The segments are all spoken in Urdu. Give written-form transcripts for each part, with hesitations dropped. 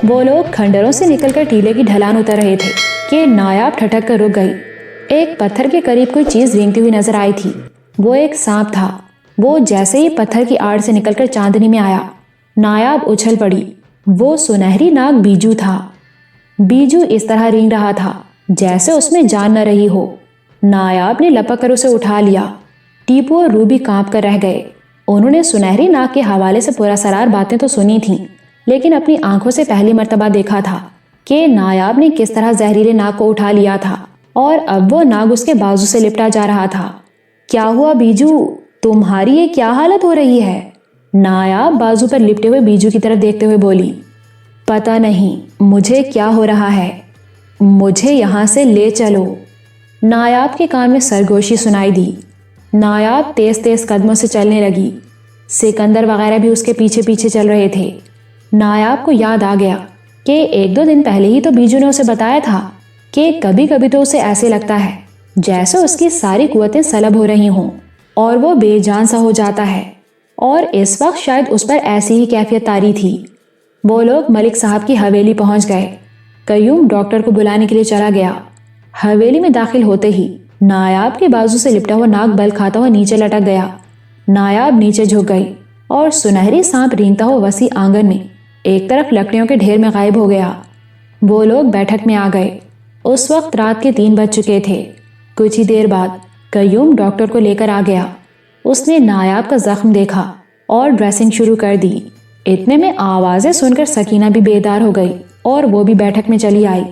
وہ لوگ کھنڈروں سے نکل کر ٹیلے کی ڈھلان اتر رہے تھے کہ نایاب ٹھٹک کر رک گئی۔ ایک پتھر کے قریب کوئی چیز رینگتی ہوئی نظر آئی تھی۔ وہ ایک سانپ تھا۔ وہ جیسے ہی پتھر کی آڑ سے نکل کر چاندنی میں آیا، نایاب اچھل پڑی۔ وہ سنہری ناگ بیجو تھا۔ بیجو اس طرح رینگ رہا تھا جیسے اس میں جان نہ رہی ہو۔ نایاب نے لپک کر اسے اٹھا لیا۔ ٹیپو اور روبی کانپ کر رہ گئے۔ انہوں نے سنہری ناگ کے حوالے سے پراسرار باتیں تو سنی تھیں، لیکن اپنی آنکھوں سے پہلی مرتبہ دیکھا تھا کہ نایاب نے کس طرح زہریلے ناگ کو اٹھا لیا تھا اور اب وہ ناگ اس کے بازو سے لپٹا جا رہا تھا۔ کیا ہوا بیجو؟ تمہاری یہ کیا حالت ہو رہی ہے؟ نایاب بازو پر لپٹے ہوئے بیجو کی طرف دیکھتے ہوئے بولی۔ پتہ نہیں مجھے کیا ہو رہا ہے، مجھے یہاں سے لے چلو۔ نایاب کے کان میں سرگوشی سنائی دی۔ نایاب تیز تیز قدموں سے چلنے لگی۔ سکندر وغیرہ بھی اس کے پیچھے پیچھے چل رہے تھے۔ نایاب کو یاد آ گیا کہ ایک دو دن پہلے ہی تو بیجو نے اسے بتایا تھا کہ کبھی کبھی تو اسے ایسے لگتا ہے جیسے اس کی ساری قوتیں سلب ہو رہی ہوں اور وہ بے جان سا ہو جاتا ہے، اور اس وقت شاید اس پر ایسی ہی کیفیت طاری تھی۔ وہ لوگ ملک صاحب کی حویلی پہنچ گئے۔ قیوم ڈاکٹر کو بلانے کے لیے چلا گیا۔ حویلی میں داخل ہوتے ہی نایاب کے بازو سے لپٹا ہوا ناگ بل کھاتا ہوا نیچے لٹک گیا۔ نایاب نیچے جھک گئی اور سنہری سانپ رینگتا ہوا وسیع آنگن میں ایک طرف لکڑیوں کے ڈھیر میں غائب ہو گیا۔ وہ لوگ بیٹھک میں آ گئے۔ اس وقت رات کے 3 بج چکے تھے۔ کچھ ہی دیر بعد قیوم ڈاکٹر کو لے کر آ گیا۔ اس نے نایاب کا زخم دیکھا اور ڈریسنگ شروع کر دی۔ اتنے میں آوازیں سن کر سکینہ بھی بیدار ہو گئی اور وہ بھی بیٹھک میں چلی آئی۔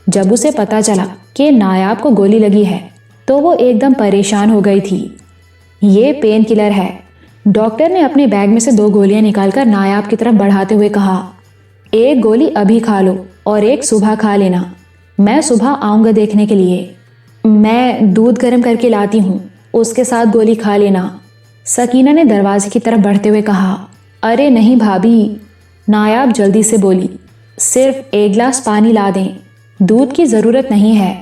جب اسے پتا چلا کہ نایاب کو گولی لگی ہے تو وہ ایک دم پریشان ہو گئی تھی۔ یہ پین کلر ہے، ڈاکٹر نے اپنے بیگ میں سے 2 گولیاں نکال کر نایاب کی طرف بڑھاتے ہوئے کہا۔ ایک گولی ابھی کھا لو اور ایک صبح کھا لینا، میں صبح آؤں گا دیکھنے کے لیے۔ میں دودھ گرم کر کے لاتی ہوں، اس کے ساتھ گولی کھا لینا، سکینہ نے دروازے کی طرف بڑھتے ہوئے کہا۔ ارے نہیں بھابھی، نایاب جلدی سے بولی، صرف 1 گلاس پانی لا دیں، دودھ کی ضرورت نہیں ہے۔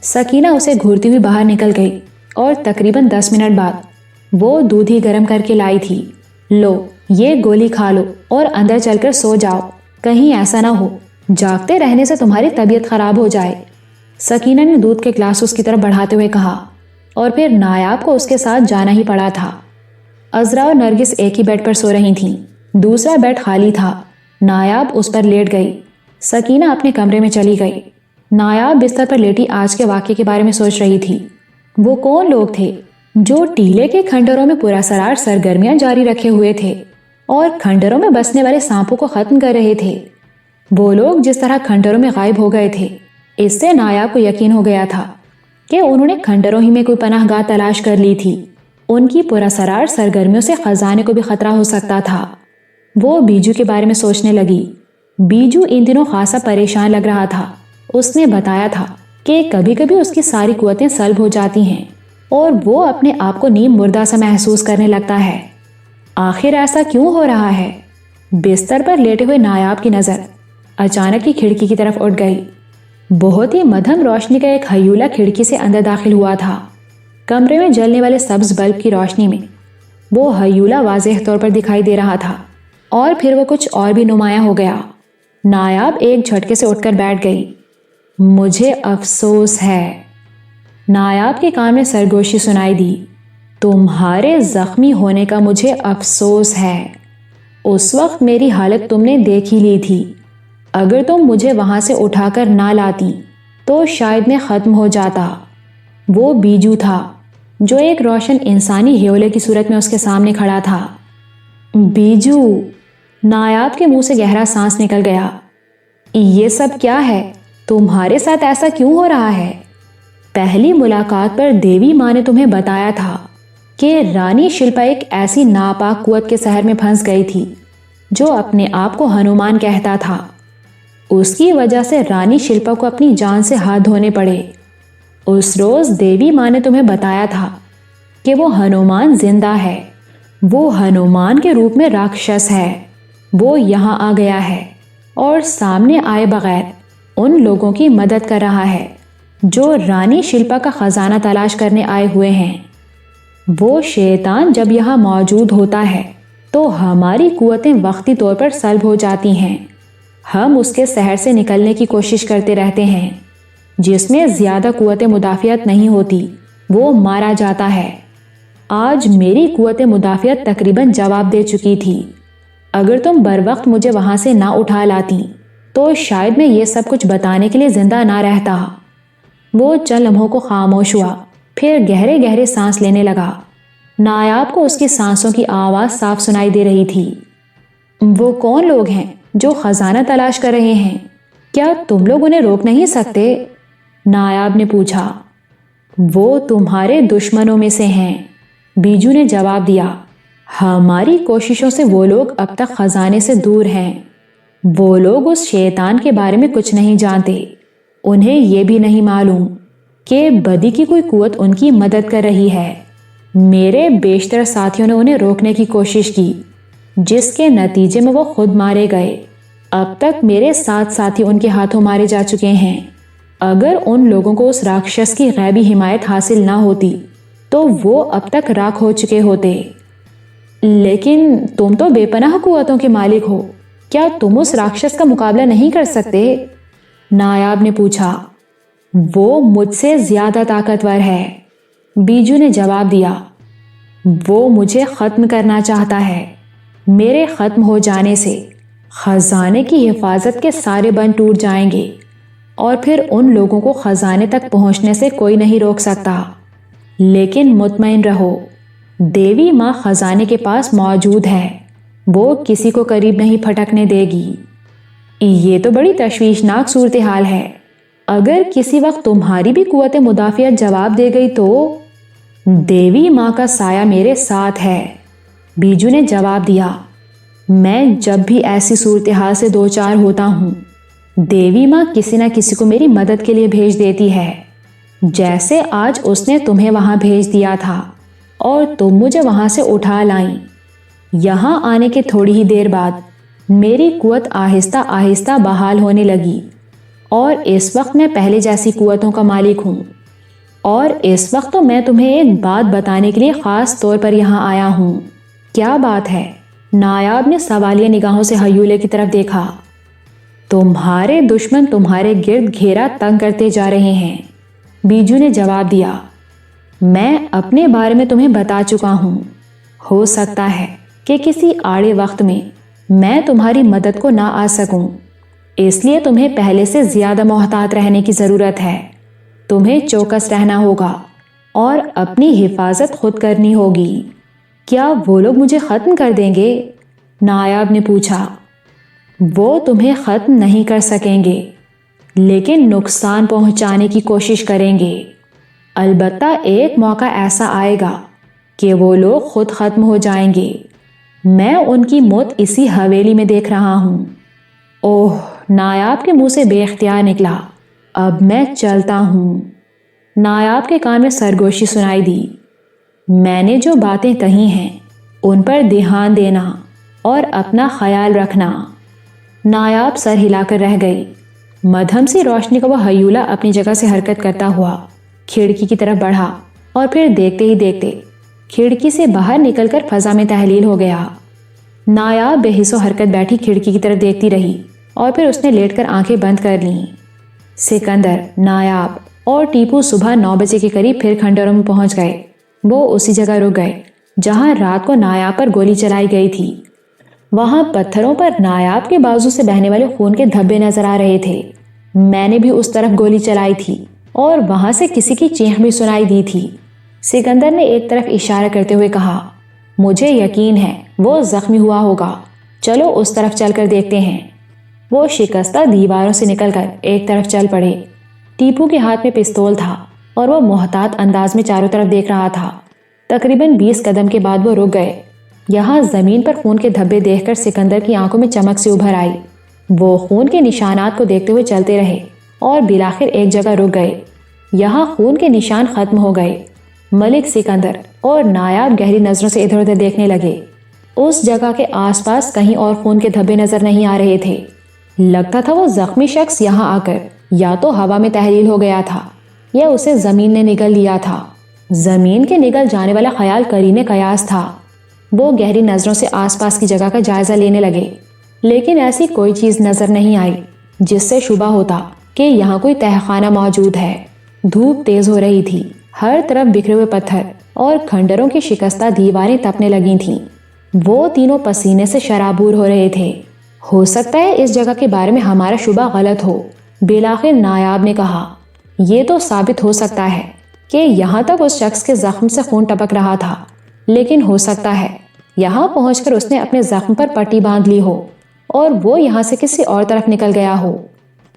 سکینہ اسے گھورتی ہوئی باہر نکل گئی اور تقریباً 10 منٹ بعد وہ دودھ ہی گرم کر کے لائی تھی۔ لو یہ گولی کھا لو اور اندر چل کر سو جاؤ، کہیں ایسا نہ ہو جاگتے رہنے سے تمہاری طبیعت خراب ہو جائے۔ سکینہ نے دودھ کے گلاس اس کی طرف بڑھاتے ہوئے کہا، اور پھر نایاب کو اس کے ساتھ جانا ہی پڑا تھا۔ عذرا اور نرگس ایک ہی بیڈ پر سو رہی تھیں، دوسرا بیڈ خالی تھا۔ نایاب اس پر لیٹ گئی۔ سکینہ اپنے کمرے میں چلی گئی۔ نایاب بستر پر لیٹی آج کے واقعے کے بارے میں سوچ رہی تھی۔ وہ کون لوگ تھے جو ٹیلے کے کھنڈروں میں پراسرار سرگرمیاں جاری رکھے ہوئے تھے اور کھنڈروں میں بسنے والے سانپوں کو ختم کر رہے تھے؟ وہ لوگ جس طرح کھنڈروں میں غائب ہو گئے تھے، اس سے نایاب کو یقین ہو گیا تھا کہ انہوں نے کھنڈروں ہی میں کوئی پناہ گاہ تلاش کر لی تھی۔ ان کی پراسرار سرگرمیوں سے خزانے کو بھی خطرہ ہو سکتا تھا۔ وہ بیجو کے بارے میں سوچنے لگی۔ بیجو ان دنوں خاصا پریشان لگ رہا تھا۔ اس نے بتایا تھا کہ کبھی کبھی اس کی ساری قوتیں سلب ہو جاتی ہیں اور وہ اپنے آپ کو نیم مردہ سا محسوس کرنے لگتا ہے۔ آخر ایسا کیوں ہو رہا ہے؟ بستر پر لیٹے ہوئے نایاب کی نظر اچانک ہی کھڑکی کی طرف اٹھ گئی۔ بہت ہی مدھم روشنی کا ایک ہیولہ کھڑکی سے اندر داخل ہوا تھا۔ کمرے میں جلنے والے سبز بلب کی روشنی میں وہ ہیولہ واضح طور پر دکھائی دے رہا تھا، اور پھر وہ کچھ اور بھی نمایاں ہو گیا۔ نایاب ایک جھٹکے سے اٹھ کر بیٹھ گئی۔ مجھے افسوس ہے، نایاب کے کان میں سرگوشی سنائی دی۔ تمہارے زخمی ہونے کا مجھے افسوس ہے۔ اس وقت میری حالت تم نے دیکھ ہی لی تھی۔ اگر تم مجھے وہاں سے اٹھا کر نہ لاتی تو شاید میں ختم ہو جاتا۔ وہ بیجو تھا جو ایک روشن انسانی ہیولے کی صورت میں اس کے سامنے کھڑا تھا۔ بیجو! نایاب کے منہ سے گہرا سانس نکل گیا۔ یہ سب کیا ہے؟ تمہارے ساتھ ایسا کیوں ہو رہا ہے؟ پہلی ملاقات پر دیوی ماں نے تمہیں بتایا تھا کہ رانی شلپا ایک ایسی ناپاک قوت کے سحر میں پھنس گئی تھی جو اپنے آپ کو ہنومان کہتا تھا۔ اس کی وجہ سے رانی شلپا کو اپنی جان سے ہاتھ دھونے پڑے۔ اس روز دیوی ماں نے تمہیں بتایا تھا کہ وہ ہنومان زندہ ہے، وہ ہنومان کے روپ میں راکشس ہے۔ وہ یہاں آ گیا ہے اور سامنے آئے بغیر ان لوگوں کی مدد کر رہا ہے جو رانی شلپا کا خزانہ تلاش کرنے آئے ہوئے ہیں۔ وہ شیطان جب یہاں موجود ہوتا ہے تو ہماری قوتیں وقتی طور پر سلب ہو جاتی ہیں۔ ہم اس کے شہر سے نکلنے کی کوشش کرتے رہتے ہیں۔ جس میں زیادہ قوت مدافعت نہیں ہوتی وہ مارا جاتا ہے۔ آج میری قوت مدافعت تقریباً جواب دے چکی تھی۔ اگر تم بر وقت مجھے وہاں سے نہ اٹھا لاتی تو شاید میں یہ سب کچھ بتانے کے لیے زندہ نہ رہتا۔ وہ چند لمحوں کو خاموش ہوا، پھر گہرے گہرے سانس لینے لگا۔ نایاب کو اس کی سانسوں کی آواز صاف سنائی دے رہی تھی۔ وہ کون لوگ ہیں جو خزانہ تلاش کر رہے ہیں؟ کیا تم لوگ انہیں روک نہیں سکتے؟ نایاب نے پوچھا۔ وہ تمہارے دشمنوں میں سے ہیں، بیجو نے جواب دیا۔ ہماری کوششوں سے وہ لوگ اب تک خزانے سے دور ہیں۔ وہ لوگ اس شیطان کے بارے میں کچھ نہیں جانتے۔ انہیں یہ بھی نہیں معلوم کہ بدی کی کوئی قوت ان کی مدد کر رہی ہے۔ میرے بیشتر ساتھیوں نے انہیں روکنے کی کوشش کی، جس کے نتیجے میں وہ خود مارے گئے۔ اب تک میرے 7 ساتھی ان کے ہاتھوں مارے جا چکے ہیں۔ اگر ان لوگوں کو اس راکشس کی غیبی حمایت حاصل نہ ہوتی تو وہ اب تک راکھ ہو چکے ہوتے۔ لیکن تم تو بے پناہ قوتوں کے مالک ہو، کیا تم اس راکشس کا مقابلہ نہیں کر سکتے؟ نایاب نے پوچھا۔ وہ مجھ سے زیادہ طاقتور ہے، بیجو نے جواب دیا۔ وہ مجھے ختم کرنا چاہتا ہے۔ میرے ختم ہو جانے سے خزانے کی حفاظت کے سارے بند ٹوٹ جائیں گے اور پھر ان لوگوں کو خزانے تک پہنچنے سے کوئی نہیں روک سکتا۔ لیکن مطمئن رہو، دیوی ماں خزانے کے پاس موجود ہے، وہ کسی کو قریب نہیں پھٹکنے دے گی۔ یہ تو بڑی تشویشناک صورتحال ہے۔ اگر کسی وقت تمہاری بھی قوت مدافعت جواب دے گئی تو؟ دیوی ماں کا سایہ میرے ساتھ ہے، بیجو نے جواب دیا۔ میں جب بھی ایسی صورتحال سے دوچار ہوتا ہوں، دیوی ماں کسی نہ کسی کو میری مدد کے لیے بھیج دیتی ہے، جیسے آج اس نے تمہیں وہاں بھیج دیا تھا اور تم مجھے وہاں سے اٹھا لائیں۔ یہاں آنے کے تھوڑی ہی دیر بعد میری قوت آہستہ آہستہ بحال ہونے لگی اور اس وقت میں پہلے جیسی قوتوں کا مالک ہوں۔ اور اس وقت تو میں تمہیں ایک بات بتانے کے لیے خاص طور پر یہاں آیا ہوں۔ کیا بات ہے؟ نایاب نے سوالیہ نگاہوں سے ہیولے کی طرف دیکھا۔ تمہارے دشمن تمہارے گرد گھیرا تنگ کرتے جا رہے ہیں، بیجو نے جواب دیا۔ میں اپنے بارے میں تمہیں بتا چکا ہوں۔ ہو سکتا ہے کہ کسی آڑے وقت میں تمہاری مدد کو نہ آ سکوں، اس لیے تمہیں پہلے سے زیادہ محتاط رہنے کی ضرورت ہے۔ تمہیں چوکس رہنا ہوگا اور اپنی حفاظت خود کرنی ہوگی۔ کیا وہ لوگ مجھے ختم کر دیں گے؟ نایاب نے پوچھا۔ وہ تمہیں ختم نہیں کر سکیں گے، لیکن نقصان پہنچانے کی کوشش کریں گے۔ البتہ ایک موقع ایسا آئے گا کہ وہ لوگ خود ختم ہو جائیں گے۔ میں ان کی موت اسی حویلی میں دیکھ رہا ہوں۔ اوہ، نایاب کے منہ سے بے اختیار نکلا، اب میں چلتا ہوں۔ نایاب کے کان میں سرگوشی سنائی دی۔ میں نے جو باتیں کہی ہیں ان پر دھیان دینا اور اپنا خیال رکھنا۔ نایاب سر ہلا کر رہ گئی۔ مدھم سی روشنی کا وہ ہیولا اپنی جگہ سے حرکت کرتا ہوا کھڑکی کی طرف بڑھا اور پھر دیکھتے ہی دیکھتے کھڑکی سے باہر نکل کر فضا میں تحلیل ہو گیا۔ نایاب بے حس و حرکت بیٹھی کھڑکی کی طرف دیکھتی رہی اور پھر اس نے لیٹ کر آنکھیں بند کر لیں۔ سکندر، نایاب اور ٹیپو صبح 9 بجے کے قریب پھر کھنڈروں میں پہنچ گئے۔ وہ اسی جگہ رک گئے جہاں رات کو نایاب پر گولی چلائی گئی تھی۔ وہاں پتھروں پر نایاب کے بازو سے بہنے والے خون کے دھبے نظر آ رہے تھے۔ میں نے بھی اس طرف گولی چلائی تھی اور وہاں سے کسی کی چیخ بھی سنائی دی تھی، سکندر نے ایک طرف اشارہ کرتے ہوئے کہا۔ مجھے یقین ہے وہ زخمی ہوا ہوگا، چلو اس طرف چل کر دیکھتے ہیں۔ وہ شکستہ دیواروں سے نکل کر ایک طرف چل پڑے۔ ٹیپو کے ہاتھ میں پستول تھا اور وہ محتاط انداز میں چاروں طرف دیکھ رہا تھا۔ تقریباً 20 قدم کے بعد وہ رک گئے۔ یہاں زمین پر خون کے دھبے دیکھ کر سکندر کی آنکھوں میں چمک سی ابھر آئی۔ وہ خون کے نشانات کو دیکھتے ہوئے چلتے رہے اور بالآخر ایک جگہ رک گئے۔ یہاں خون کے نشان ختم ہو گئے۔ ملک، سکندر اور نایاب گہری نظروں سے ادھر ادھر دیکھنے لگے۔ اس جگہ کے آس پاس کہیں اور خون کے دھبے نظر نہیں آ رہے تھے۔ لگتا تھا وہ زخمی شخص یہاں آ کر یا تو ہوا میں تحلیل ہو گیا تھا یا اسے زمین نے نگل لیا تھا۔ زمین کے نگل جانے والا خیال قرین قیاس تھا۔ وہ گہری نظروں سے آس پاس کی جگہ کا جائزہ لینے لگے، لیکن ایسی کوئی چیز نظر نہیں آئی جس سے شبہ ہوتا کہ یہاں کوئی تہخانہ موجود ہے۔ دھوپ تیز ہو رہی تھی، ہر طرف بکھرے ہوئے پتھر اور کھنڈروں کی شکستہ دیواریں تپنے لگی تھیں۔ وہ تینوں پسینے سے شرابور ہو رہے تھے۔ ہو سکتا ہے اس جگہ کے بارے میں ہمارا شبہ غلط ہو، بالآخر نایاب نے کہا۔ یہ تو ثابت ہو سکتا ہے کہ یہاں تک اس شخص کے زخم سے خون ٹپک رہا تھا، لیکن ہو سکتا ہے یہاں پہنچ کر اس نے اپنے زخم پر پٹی باندھ لی ہو اور وہ یہاں سے کسی اور طرف نکل گیا ہو۔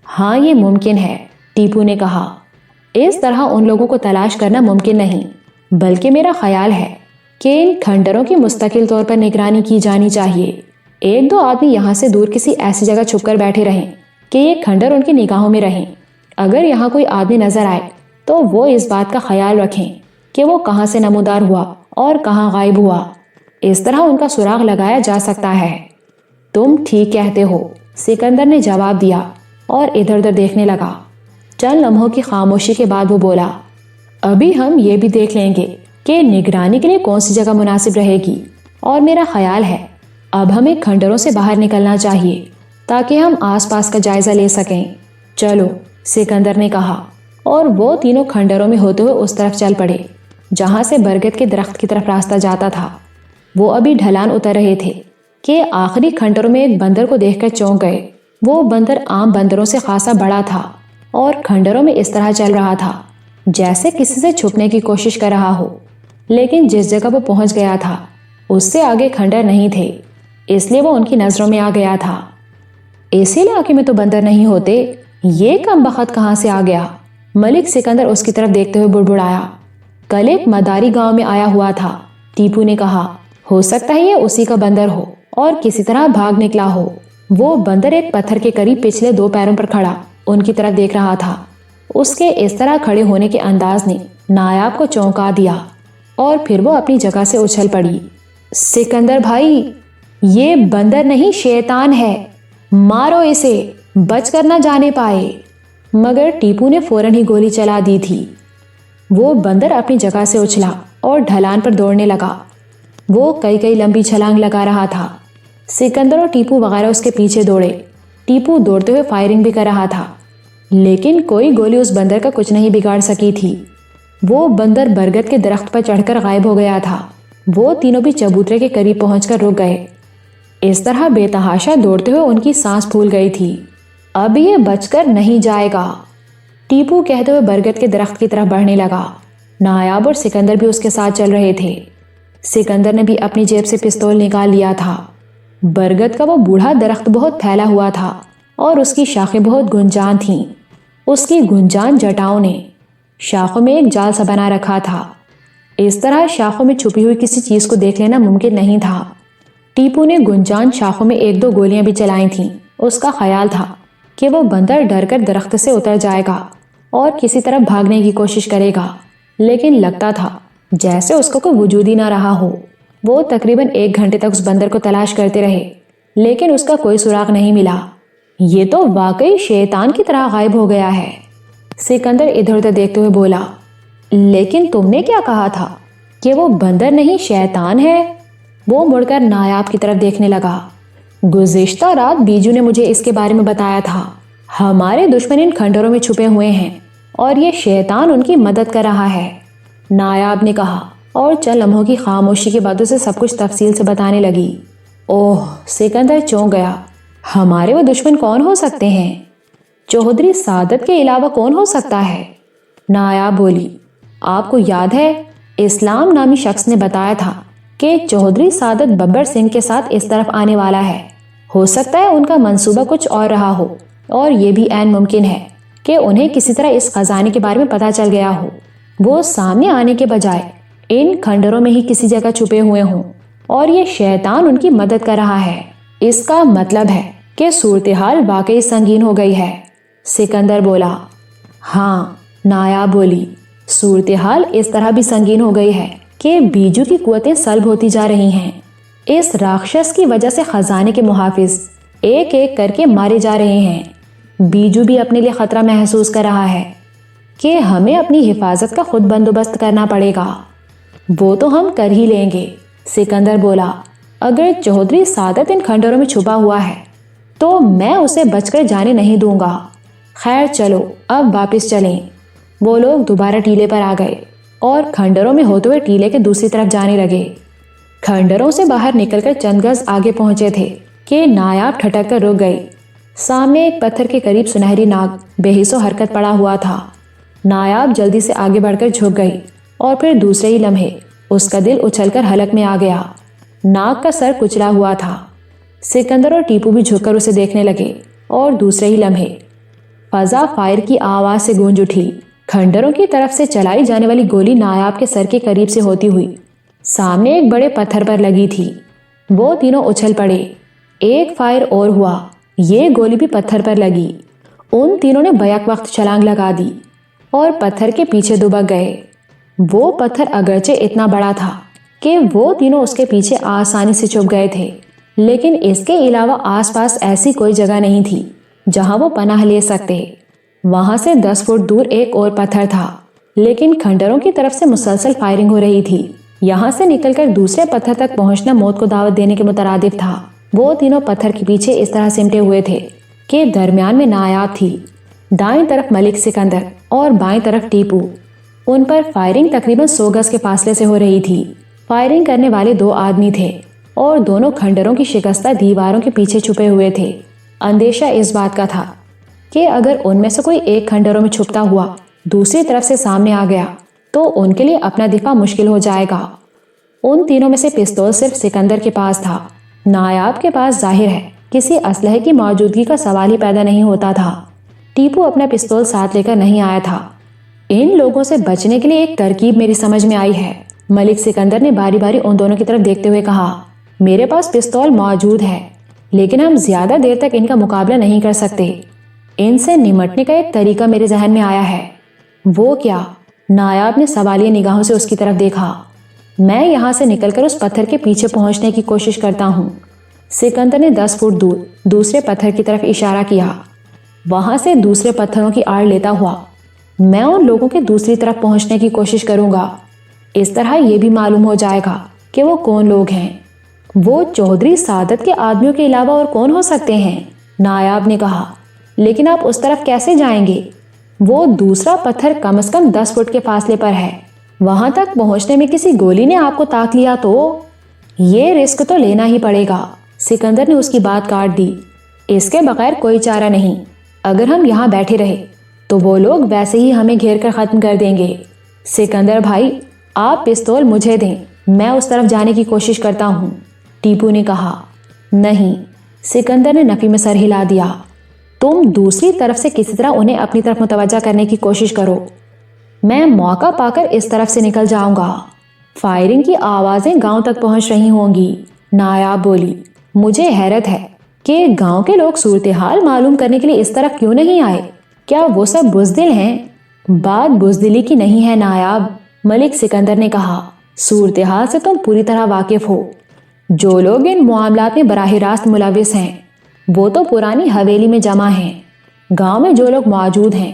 ہاں یہ ممکن ہے، ٹیپو نے کہا۔ اس طرح ان لوگوں کو تلاش کرنا ممکن نہیں، بلکہ میرا خیال ہے کہ ان کھنڈروں کی مستقل طور پر نگرانی کی جانی چاہیے۔ ایک دو آدمی یہاں سے دور کسی ایسی جگہ چھپ کر بیٹھے رہیں کہ یہ کھنڈر ان کی نگاہوں میں رہیں۔ اگر یہاں کوئی آدمی نظر آئے تو وہ اس بات کا خیال رکھیں کہ وہ کہاں سے نمودار ہوا اور کہاں غائب ہوا۔ اس طرح ان کا سراغ لگایا جا سکتا ہے۔ تم ٹھیک کہتے ہو، سکندر نے جواب دیا اور ادھر ادھر دیکھنے لگا۔ چند لمحوں کی خاموشی کے بعد وہ بولا، ابھی ہم یہ بھی دیکھ لیں گے کہ نگرانی کے لیے کون سی جگہ مناسب رہے گی، اور میرا خیال ہے اب ہمیں کھنڈروں سے باہر نکلنا چاہیے تاکہ ہم آس پاس کا جائزہ لے سکیں۔ چلو، سکندر نے کہا، اور وہ تینوں کھنڈروں میں ہوتے ہوئے اس طرف چل پڑے جہاں سے برگد کے درخت کی طرف راستہ جاتا تھا۔ وہ ابھی ڈھلان اتر رہے تھے کہ آخری کھنڈروں میں ایک بندر کو دیکھ کر چونک گئے۔ وہ بندر عام بندروں سے خاصا بڑا تھا اور کھنڈروں میں اس طرح چل رہا تھا جیسے کسی سے چھپنے کی کوشش کر رہا ہو، لیکن جس جگہ وہ پہنچ گیا تھا اس سے آگے کھنڈر نہیں تھے، اس لیے وہ ان کی نظروں میں آ گیا تھا۔ اس علاقے میں تو بندر نہیں ہوتے، یہ کم بخت کہاں سے آ گیا؟ ملک سکندر اس کی طرف دیکھتے ہوئے بڑبڑایا۔ کل ایک مداری گاؤں میں آیا ہوا تھا، ٹیپو نے کہا۔ ہو سکتا ہے یہ اسی کا بندر ہو اور کسی طرح بھاگ نکلا ہو۔ وہ بندر ایک پتھر کے قریب پچھلے دو پیروں پر کھڑا ان کی طرف دیکھ رہا تھا۔ اس کے اس طرح کھڑے ہونے کے انداز نے نایاب کو چونکا دیا اور پھر وہ اپنی جگہ سے اچھل پڑی۔ سکندر بھائی، یہ بندر نہیں شیطان ہے، مارو اسے، بچ کر نہ جانے پائے۔ مگر ٹیپو نے فوراً ہی گولی چلا دی تھی۔ وہ بندر اپنی جگہ سے اچھلا اور ڈھلان پر دوڑنے لگا۔ وہ کئی لمبی چھلانگ لگا رہا تھا۔ سکندر اور ٹیپو وغیرہ اس کے پیچھے دوڑے۔ ٹیپو دوڑتے ہوئے فائرنگ بھی کر رہا تھا، لیکن کوئی گولی اس بندر کا کچھ نہیں بگاڑ سکی تھی۔ وہ بندر برگد کے درخت پر چڑھ کر غائب ہو گیا تھا۔ وہ تینوں بھی چبوترے کے قریب پہنچ کر رک گئے۔ اس طرح بے تحاشا دوڑتے ہوئے ان کی سانس پھول گئی تھی۔ اب یہ بچ کر نہیں جائے گا، ٹیپو کہتے ہوئے برگد کے درخت کی طرف بڑھنے لگا۔ نایاب اور سکندر بھی اس کے ساتھ چل رہے تھے۔ سکندر نے بھی اپنی جیب سے پستول نکال لیا تھا۔ برگد کا وہ بوڑھا درخت بہت پھیلا ہوا تھا اور اس کی شاخیں بہت گنجان تھیں۔ اس کی گنجان جٹاؤں نے شاخوں میں ایک جال سا بنا رکھا تھا۔ اس طرح شاخوں میں چھپی ہوئی کسی چیز کو دیکھ لینا ممکن نہیں تھا۔ ٹیپو نے گنجان شاخوں میں ایک دو گولیاں بھی چلائی تھیں۔ اس کا خیال تھا کہ وہ بندر ڈر کر درخت سے اتر جائے گا اور کسی طرف بھاگنے کی کوشش کرے گا، لیکن لگتا تھا جیسے اس کو کوئی وجود ہی نہ رہا ہو۔ وہ تقریباً 1 گھنٹے تک اس بندر کو تلاش کرتے رہے، لیکن اس کا کوئی سراغ نہیں ملا۔ یہ تو واقعی شیطان کی طرح غائب ہو گیا ہے، سکندر ادھر ادھر دیکھتے ہوئے بولا۔ لیکن تم نے کیا کہا تھا کہ وہ بندر نہیں شیطان ہے؟ وہ مڑ کر نایاب کی طرف دیکھنے لگا۔ گزشتہ رات بیجو نے مجھے اس کے بارے میں بتایا تھا۔ ہمارے دشمن ان کھنڈروں میں چھپے ہوئے ہیں اور یہ شیطان ان کی مدد کر رہا ہے، نایاب نے کہا، اور چند لمحوں کی خاموشی کے بعد اسے سب کچھ تفصیل سے بتانے لگی۔ اوہ، سکندر چونک گیا۔ ہمارے وہ دشمن کون ہو سکتے ہیں؟ چودھری سعادت کے علاوہ کون ہو سکتا ہے؟ نایاب بولی۔ آپ کو یاد ہے اسلام نامی شخص نے بتایا تھا کہ چودھری سعادت ببر سنگھ کے ساتھ اس طرف آنے والا ہے۔ ہو سکتا ہے ان کا منصوبہ کچھ اور رہا ہو، اور یہ بھی عین ممکن ہے کہ انہیں کسی طرح اس خزانے کے بارے میں پتہ چل گیا ہو۔ وہ سامنے آنے کے بجائے ان کھنڈروں میں ہی کسی جگہ چھپے ہوئے ہوں اور یہ شیطان ان کی مدد کر رہا ہے۔ اس کا مطلب ہے کہ صورتحال واقعی سنگین ہو گئی ہے، سکندر بولا۔ ہاں، نایاب بولی، صورتحال اس طرح بھی سنگین ہو گئی ہے کہ بیجو کی قوتیں سلب ہوتی جا رہی ہیں۔ اس راکشس کی وجہ سے خزانے کے محافظ ایک ایک کر کے مارے جا رہے ہیں۔ بیجو بھی اپنے لیے خطرہ محسوس کر رہا ہے کہ ہمیں اپنی حفاظت کا خود بندوبست کرنا پڑے گا۔ وہ تو ہم کر ہی لیں گے، سکندر بولا۔ اگر چودھری سعادت ان کھنڈروں میں چھپا ہوا ہے تو میں اسے بچ کر جانے نہیں دوں گا۔ خیر چلو اب واپس چلیں۔ وہ لوگ دوبارہ ٹیلے پر آ گئے اور کھنڈروں میں ہوتے ہوئے ٹیلے کے دوسری طرف جانے لگے۔ کھنڈروں سے باہر نکل کر چند گز آگے پہنچے تھے کہ نایاب ٹھٹک کر رک گئی۔ سامنے ایک پتھر کے قریب سنہری ناگ بے حس و حرکت پڑا ہوا تھا۔ نایاب جلدی سے آگے بڑھ کر جھک گئی اور پھر دوسرے ہی لمحے اس کا دل اچھل کر حلق میں آ گیا۔ ناگ کا سر کچلا ہوا تھا۔ سکندر اور ٹیپو بھی جھک کر اسے دیکھنے لگے اور دوسرے ہی لمحے فضا فائر کی آواز سے گونج اٹھی۔ کھنڈروں کی طرف سے چلائی جانے والی گولی نایاب کے سر کے قریب سے ہوتی ہوئی سامنے ایک بڑے پتھر پر لگی تھی۔ وہ تینوں اچھل پڑے۔ ایک فائر اور ہوا، یہ گولی بھی پتھر پر لگی۔ ان تینوں نے بیک وقت چھلانگ لگا دی اور پتھر کے پیچھے دبک گئے۔ وہ پتھر اگرچہ اتنا بڑا تھا کہ وہ تینوں اس کے پیچھے آسانی سے چھپ گئے تھے، لیکن اس کے علاوہ آس پاس ایسی کوئی جگہ نہیں تھی جہاں وہ پناہ لے سکتے۔ وہاں سے 10 فٹ دور ایک اور پتھر تھا، لیکن کھنڈروں کی طرف سے مسلسل فائرنگ ہو رہی تھی۔ یہاں سے نکل کر دوسرے پتھر تک پہنچنا موت کو دعوت دینے کے مترادف تھا۔ وہ تینوں پتھر کے پیچھے اس طرح سمٹے ہوئے تھے کہ درمیان میں نایاب تھی، دائیں طرف ملک سکندر اور بائیں طرف ٹیپو۔ ان پر فائرنگ تقریباً 100 گز کے فاصلے سے ہو رہی تھی۔ فائرنگ کرنے والے 2 آدمی تھے اور دونوں کھنڈروں کی شکستہ دیواروں کے پیچھے چھپے ہوئے تھے۔ اندیشہ اس بات کا تھا کہ اگر ان میں سے کوئی ایک کھنڈروں میں چھپتا ہوا دوسری طرف سے سامنے آ گیا تو ان کے لیے اپنا دفاع مشکل ہو جائے گا۔ ان تینوں میں سے پستول صرف سکندر کے پاس تھا۔ نایاب کے پاس ظاہر ہے کسی اسلحے کی موجودگی کا سوال ہی پیدا نہیں ہوتا تھا۔ ٹیپو اپنا پستول ساتھ لے کر نہیں آیا تھا۔ ان لوگوں سے بچنے کے لیے ایک ترکیب میری سمجھ میں آئی ہے، ملک سکندر نے باری باری ان دونوں کی طرف دیکھتے ہوئے کہا۔ میرے پاس پستول موجود ہے، لیکن ہم زیادہ دیر تک ان کا مقابلہ نہیں کر سکتے۔ ان سے نمٹنے کا ایک طریقہ میرے ذہن میں آیا ہے۔ وہ کیا؟ نایاب نے سوالیہ نگاہوں سے اس کی طرف دیکھا۔ میں یہاں سے نکل کر اس پتھر کے پیچھے پہنچنے کی کوشش کرتا ہوں۔ سکندر نے 10 فٹ دور دوسرے پتھر کی طرف اشارہ کیا۔ وہاں سے دوسرے پتھروں کی آڑ لیتا ہوا میں ان لوگوں کے دوسری طرف پہنچنے کی کوشش کروں گا۔ اس طرح یہ بھی معلوم ہو جائے گا کہ وہ کون لوگ ہیں۔ وہ چودھری سعادت کے آدمیوں کے علاوہ اور کون ہو سکتے ہیں؟ نایاب نے کہا۔ لیکن آپ اس طرف کیسے جائیں گے؟ وہ دوسرا پتھر کم از کم 10 فٹ کے فاصلے پر ہے۔ وہاں تک پہنچنے میں کسی گولی نے آپ کو تاک لیا تو یہ رسک تو لینا ہی پڑے گا۔ سکندر نے اس کی بات کاٹ دی۔ اس کے بغیر کوئی چارہ نہیں۔ اگر ہم یہاں بیٹھے رہے تو وہ لوگ ویسے ہی ہمیں گھیر کر ختم کر دیں گے۔ سکندر بھائی، آپ پستول مجھے دیں، میں اس طرف جانے کی کوشش کرتا ہوں، ٹیپو نے کہا۔ نہیں، سکندر نے نفی میں سر ہلا دیا۔ تم دوسری طرف سے کسی طرح انہیں اپنی طرف متوجہ کرنے کی کوشش کرو، میں موقع پا کر اس طرف سے نکل جاؤں گا۔ فائرنگ کی آوازیں گاؤں تک پہنچ رہی ہوں گی، نایاب بولی۔ مجھے حیرت ہے کہ گاؤں کے لوگ صورتحال معلوم کرنے کے لیے اس طرف کیوں نہیں آئے؟ کیا وہ سب بزدل ہیں؟ بات بزدلی کی نہیں ہے نایاب، ملک سکندر نے کہا۔ صورتحال سے تم پوری طرح واقف ہو۔ جو لوگ ان معاملات میں براہ راست ملوث ہیں وہ تو پرانی حویلی میں جمع ہیں۔ گاؤں میں جو لوگ موجود ہیں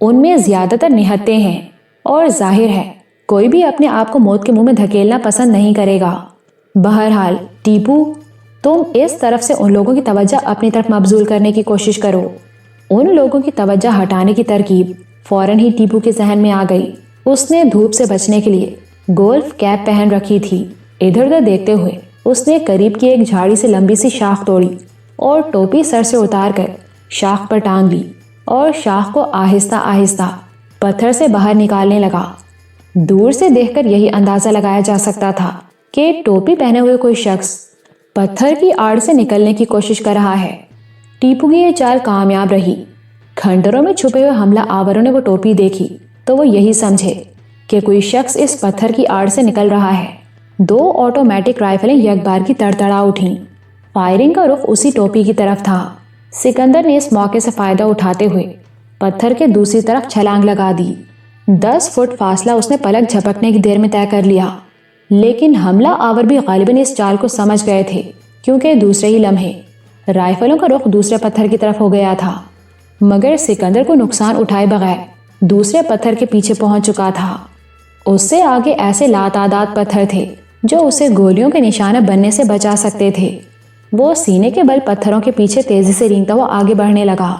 ان میں زیادہ تر نہتے ہیں، اور ظاہر ہے کوئی بھی اپنے آپ کو موت کے منہ میں دھکیلنا پسند نہیں کرے گا۔ بہرحال ٹیپو، تم اس طرف سے ان لوگوں کی توجہ اپنی طرف مبذول کرنے کی کوشش کرو۔ ان لوگوں کی توجہ ہٹانے کی ترکیب فوراً ہی ٹیپو کے ذہن میں آ گئی۔ اس نے دھوپ سے بچنے کے لیے گولف کیپ پہن رکھی تھی۔ ادھر ادھر دیکھتے ہوئے اس نے قریب کی ایک جھاڑی سے لمبی سی شاخ توڑی اور ٹوپی سر سے اتار کر شاخ پر ٹانگ لی اور شاخ کو آہستہ آہستہ پتھر سے باہر نکالنے لگا۔ دور سے دیکھ کر یہی اندازہ لگایا جا سکتا تھا کہ ٹوپی پہنے ہوئے کوئی شخص پتھر کی آڑ سے نکلنے کی کوشش کر رہا ہے۔ ٹیپو کی یہ چال کامیاب رہی۔ کھنڈروں میں چھپے ہوئے حملہ آوروں نے وہ ٹوپی دیکھی تو وہ یہی سمجھے کہ کوئی شخص اس پتھر کی آڑ سے نکل رہا ہے۔ 2 آٹومیٹک رائفلیں یک بار کی تڑتڑا اٹھیں۔ فائرنگ کا رخ اسی ٹوپی کی طرف تھا۔ سکندر نے اس موقع سے فائدہ اٹھاتے ہوئے پتھر کے دوسری طرف چھلانگ لگا دی۔ 10 فٹ فاصلہ اس نے پلک جھپکنے کی دیر میں طے کر لیا، لیکن حملہ آور بھی غالباً اس چال کو سمجھ گئے تھے، کیونکہ دوسرے ہی لمحے رائفلوں کا رخ دوسرے پتھر کی طرف ہو گیا تھا۔ مگر سکندر کو نقصان اٹھائے بغیر دوسرے پتھر کے پیچھے پہنچ چکا تھا۔ اس سے آگے ایسے لاتعداد پتھر تھے جو اسے گولیوں کے نشانہ بننے سے بچا سکتے تھے۔ وہ سینے کے بل پتھروں کے پیچھے تیزی سے رینگتا ہوا آگے بڑھنے لگا۔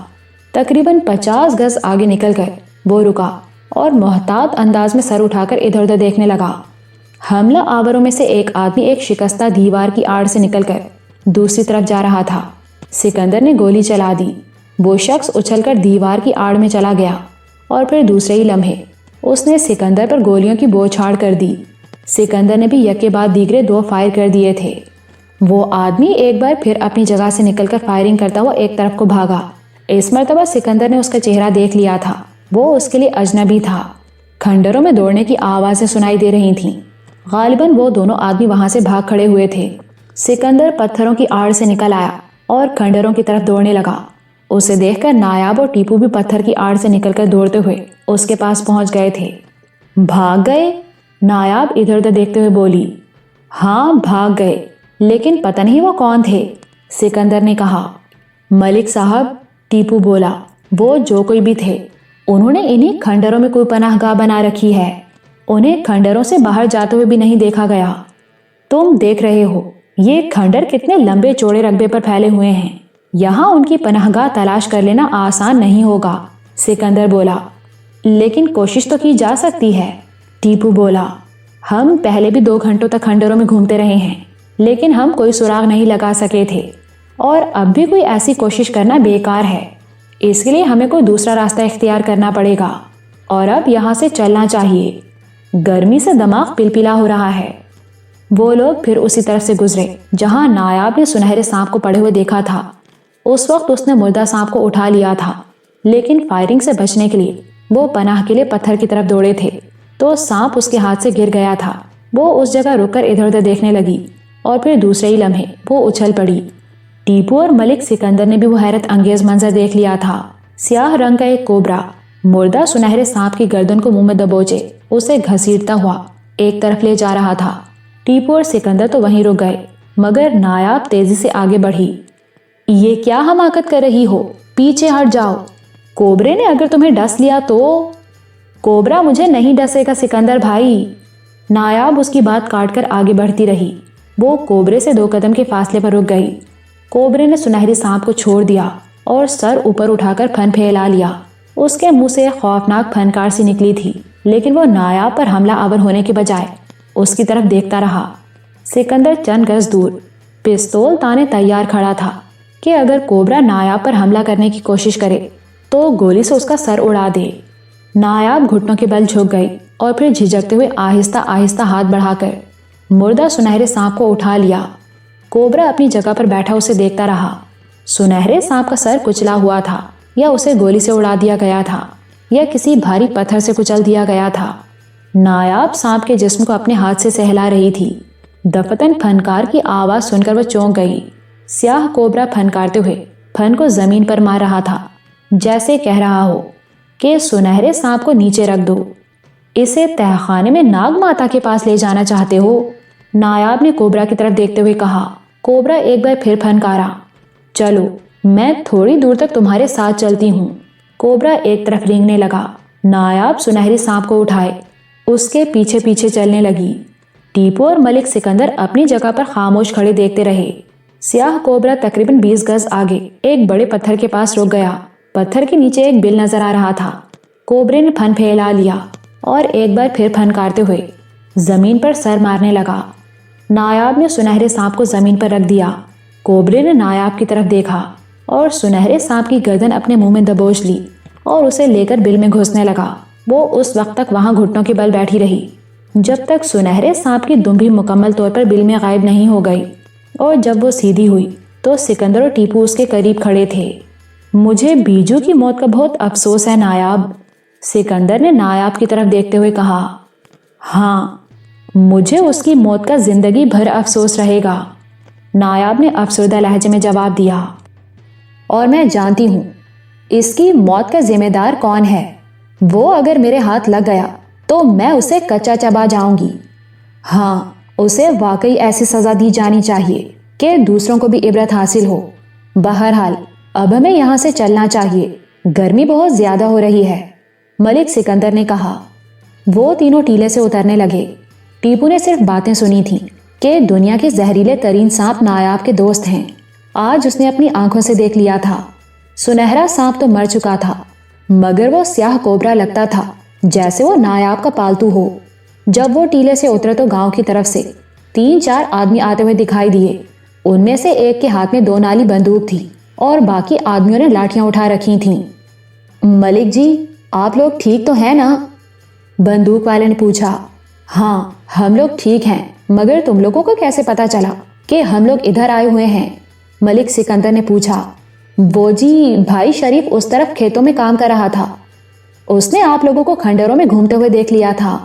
تقریباً 50 گز آگے نکل کر وہ رکا اور محتاط انداز میں سر اٹھا کر ادھر ادھر دیکھنے لگا۔ حملہ آوروں میں سے ایک آدمی ایک شکستہ دیوار کی آڑ سے نکل کر دوسری طرف جا رہا تھا۔ سکندر نے گولی چلا دی۔ وہ شخص اچھل کر دیوار کی آڑ میں چلا گیا اور پھر دوسرے ہی لمحے اس نے سکندر پر گولیوں کی بوچھاڑ کر دی۔ سکندر نے بھی یک کے بعد دیگرے 2 فائر کر دیے تھے۔ وہ آدمی ایک بار پھر اپنی جگہ سے نکل کر فائرنگ کرتا ہوا ایک طرف کو بھاگا۔ اس مرتبہ سکندر نے اس کا چہرہ دیکھ لیا تھا۔ وہ اس کے لیے اجنبی تھا۔ کھنڈروں میں دوڑنے کی آوازیں سنائی دے رہی تھیں۔ غالباً وہ دونوں آدمی وہاں سے بھاگ کھڑے ہوئے تھے۔ سکندر پتھروں کی آڑ سے نکل آیا اور کھنڈروں کی طرف دوڑنے لگا۔ اسے دیکھ کر نایاب اور ٹیپو بھی پتھر کی آڑ سے نکل کر دوڑتے ہوئے اس کے پاس پہنچ گئے تھے۔ بھاگ گئے؟ نایاب ادھر ادھر دیکھتے ہوئے بولی۔ ہاں بھاگ گئے، لیکن پتہ نہیں وہ کون تھے، سکندر نے کہا۔ ملک صاحب، ٹیپو بولا، وہ جو کوئی بھی تھے، انہوں نے انہی کھنڈروں میں کوئی پناہ گاہ بنا رکھی ہے۔ انہیں کھنڈروں سے باہر جاتے ہوئے بھی نہیں دیکھا گیا۔ تم دیکھ رہے ہو یہ کھنڈر کتنے لمبے چوڑے رقبے پر پھیلے ہوئے ہیں۔ یہاں ان کی پناہ گاہ تلاش کر لینا آسان نہیں ہوگا، سکندر بولا۔ لیکن کوشش تو کی جا سکتی ہے، ٹیپو بولا۔ ہم پہلے بھی 2 گھنٹوں تک کھنڈروں میں گھومتے رہے ہیں، لیکن ہم کوئی سراغ نہیں لگا سکے تھے، اور اب بھی کوئی ایسی کوشش کرنا بیکار ہے۔ اس کے لیے ہمیں کوئی دوسرا راستہ اختیار کرنا پڑے گا، اور اب یہاں سے چلنا چاہیے۔ گرمی سے دماغ پلپلا ہو رہا ہے۔ وہ لوگ پھر اسی طرف سے گزرے جہاں نایاب نے سنہرے سانپ کو پڑے ہوئے دیکھا تھا۔ اس وقت اس نے مردہ سانپ کو اٹھا لیا تھا، لیکن فائرنگ سے بچنے کے لیے وہ پناہ کے لیے پتھر کی طرف دوڑے تھے تو سانپ اس کے ہاتھ سے گر گیا تھا۔ وہ اس جگہ رک کر ادھر ادھر دیکھنے لگی اور پھر دوسرے ہی لمحے وہ اچھل پڑی۔ ٹیپو اور ملک سکندر نے بھی وہ حیرت انگیز منظر دیکھ لیا تھا۔ سیاہ رنگ کا ایک کوبرا مردہ سنہرے سانپ کی گردن کو منہ میں دبوچے اسے گھسیٹتا ہوا ایک طرف لے جا رہا تھا۔ ٹیپو اور سکندر تو وہیں رک گئے، مگر نایاب تیزی سے آگے بڑھی۔ یہ کیا حماقت کر رہی ہو؟ پیچھے ہٹ جاؤ، کوبرے نے اگر تمہیں ڈس لیا تو۔ کوبرا مجھے نہیں ڈسے گا سکندر بھائی، نایاب اس کی بات کاٹ کر آگے بڑھتی رہی۔ وہ کوبرے سے 2 قدم کے فاصلے پر رک گئی۔ کوبرے نے سنہری سانپ کو چھوڑ دیا اور سر اوپر اٹھا کر پھن پھیلا لیا۔ اس کے منہ سے ایک خوفناک پھنکار سی نکلی تھی، لیکن وہ نایاب پر حملہ آور ہونے کے بجائے اس کی طرف دیکھتا رہا۔ سکندر چند گز دور پستول تانے تیار کھڑا تھا کہ اگر کوبرا نایاب پر حملہ کرنے کی کوشش کرے تو گولی سے اس کا سر اڑا دے۔ نایاب گھٹنوں کے بل جھک گئی اور پھر جھجکتے ہوئے آہستہ آہستہ ہاتھ بڑھا کر مردہ سنہرے سانپ کو اٹھا لیا۔ کوبرا اپنی جگہ پر بیٹھا اسے دیکھتا رہا۔ سنہرے سانپ کا سر کچلا ہوا تھا، یا اسے گولی سے اڑا دیا گیا تھا، یا کسی بھاری پتھر سے کچل دیا گیا تھا۔ نایاب سانپ کے جسم کو اپنے ہاتھ سے سہلا رہی تھی۔ دفتن پھنکار کی آواز سن کر وہ چونک گئی۔ سیاہ کوبرا پھنکارتے ہوئے پھن کو زمین پر مار رہا تھا، جیسے کہہ رہا ہو کہ سنہرے سانپ کو نیچے رکھ دو۔ اسے تہہ خانے میں ناگ ماتا کے پاس لے جانا چاہتے ہو؟ نایاب نے کوبرا کی طرف دیکھتے ہوئے کہا۔ کوبرا ایک بار پھر پھنکارا۔ چلو میں تھوڑی دور تک تمہارے ساتھ چلتی ہوں۔ کوبرا ایک طرف رینگنے لگا۔ نایاب سنہری سانپ کو اٹھائے اس کے پیچھے پیچھے چلنے لگی۔ ٹیپو اور ملک سکندر اپنی جگہ پر خاموش کھڑے دیکھتے رہے۔ سیاہ کوبرا تقریباً 20 گز آگے ایک بڑے پتھر کے پاس رک گیا۔ پتھر کے نیچے ایک بل نظر آ رہا تھا۔ کوبرے نے پھن پھیلا لیا اور ایک بار پھر پھنکارتے ہوئے زمین پر سر مارنے لگا۔ نایاب نے سنہرے سانپ کو زمین پر رکھ دیا۔ کوبرے نے نایاب کی طرف دیکھا اور سنہرے سانپ کی گردن اپنے منہ میں دبوچ لی اور اسے لے کر بل میں گھسنے لگا۔ وہ اس وقت تک وہاں گھٹنوں کے بل بیٹھی رہی جب تک سنہرے سانپ کی دم بھی مکمل طور پر بل میں غائب نہیں ہو گئی، اور جب وہ سیدھی ہوئی تو سکندر اور ٹیپو اس کے قریب کھڑے تھے۔ مجھے بیجو کی موت کا بہت افسوس ہے نایاب، سکندر نے نایاب کی طرف دیکھتے ہوئے کہا۔ ہاں، مجھے اس کی موت کا زندگی بھر افسوس رہے گا، نایاب نے افسردہ لہجے میں جواب دیا۔ اور میں جانتی ہوں اس کی موت کا ذمہ دار کون ہے۔ وہ اگر میرے ہاتھ لگ گیا تو میں اسے کچا چبا جاؤں گی۔ ہاں، اسے واقعی ایسی سزا دی جانی چاہیے کہ دوسروں کو بھی عبرت حاصل ہو۔ بہرحال اب ہمیں یہاں سے چلنا چاہیے، گرمی بہت زیادہ ہو رہی ہے، ملک سکندر نے کہا۔ وہ تینوں ٹیلے سے اترنے لگے۔ ٹیپو نے صرف باتیں سنی تھیں، کہ دنیا کے زہریلے ترین سانپ نایاب کے دوست ہیں۔ آج اس نے اپنی آنکھوں سے دیکھ لیا تھا۔ سنہرا سانپ تو مر چکا تھا، مگر وہ سیاہ کوبرا لگتا تھا جیسے وہ نایاب کا پالتو ہو۔ جب وہ ٹیلے سے اترے تو گاؤں کی طرف سے 3-4 آدمی آتے ہوئے دکھائی دیے۔ ان میں سے ایک کے ہاتھ میں 2 نالی بندوق تھی اور باقی آدمیوں نے لاٹیاں اٹھا رکھی تھیں۔ ملک جی، آپ لوگ ٹھیک تو ہیں نا؟ بندوق والے نے پوچھا۔ ہاں، ہم لوگ ٹھیک ہیں، مگر تم لوگوں کو کیسے پتا چلا کہ ہم لوگ ادھر آئے ہوئے ہیں؟ ملک سکندر نے پوچھا۔ وہ جی، بھائی شریف اس طرف کھیتوں میں کام کر رہا تھا، اس نے آپ لوگوں کو کھنڈروں میں گھومتے ہوئے دیکھ لیا تھا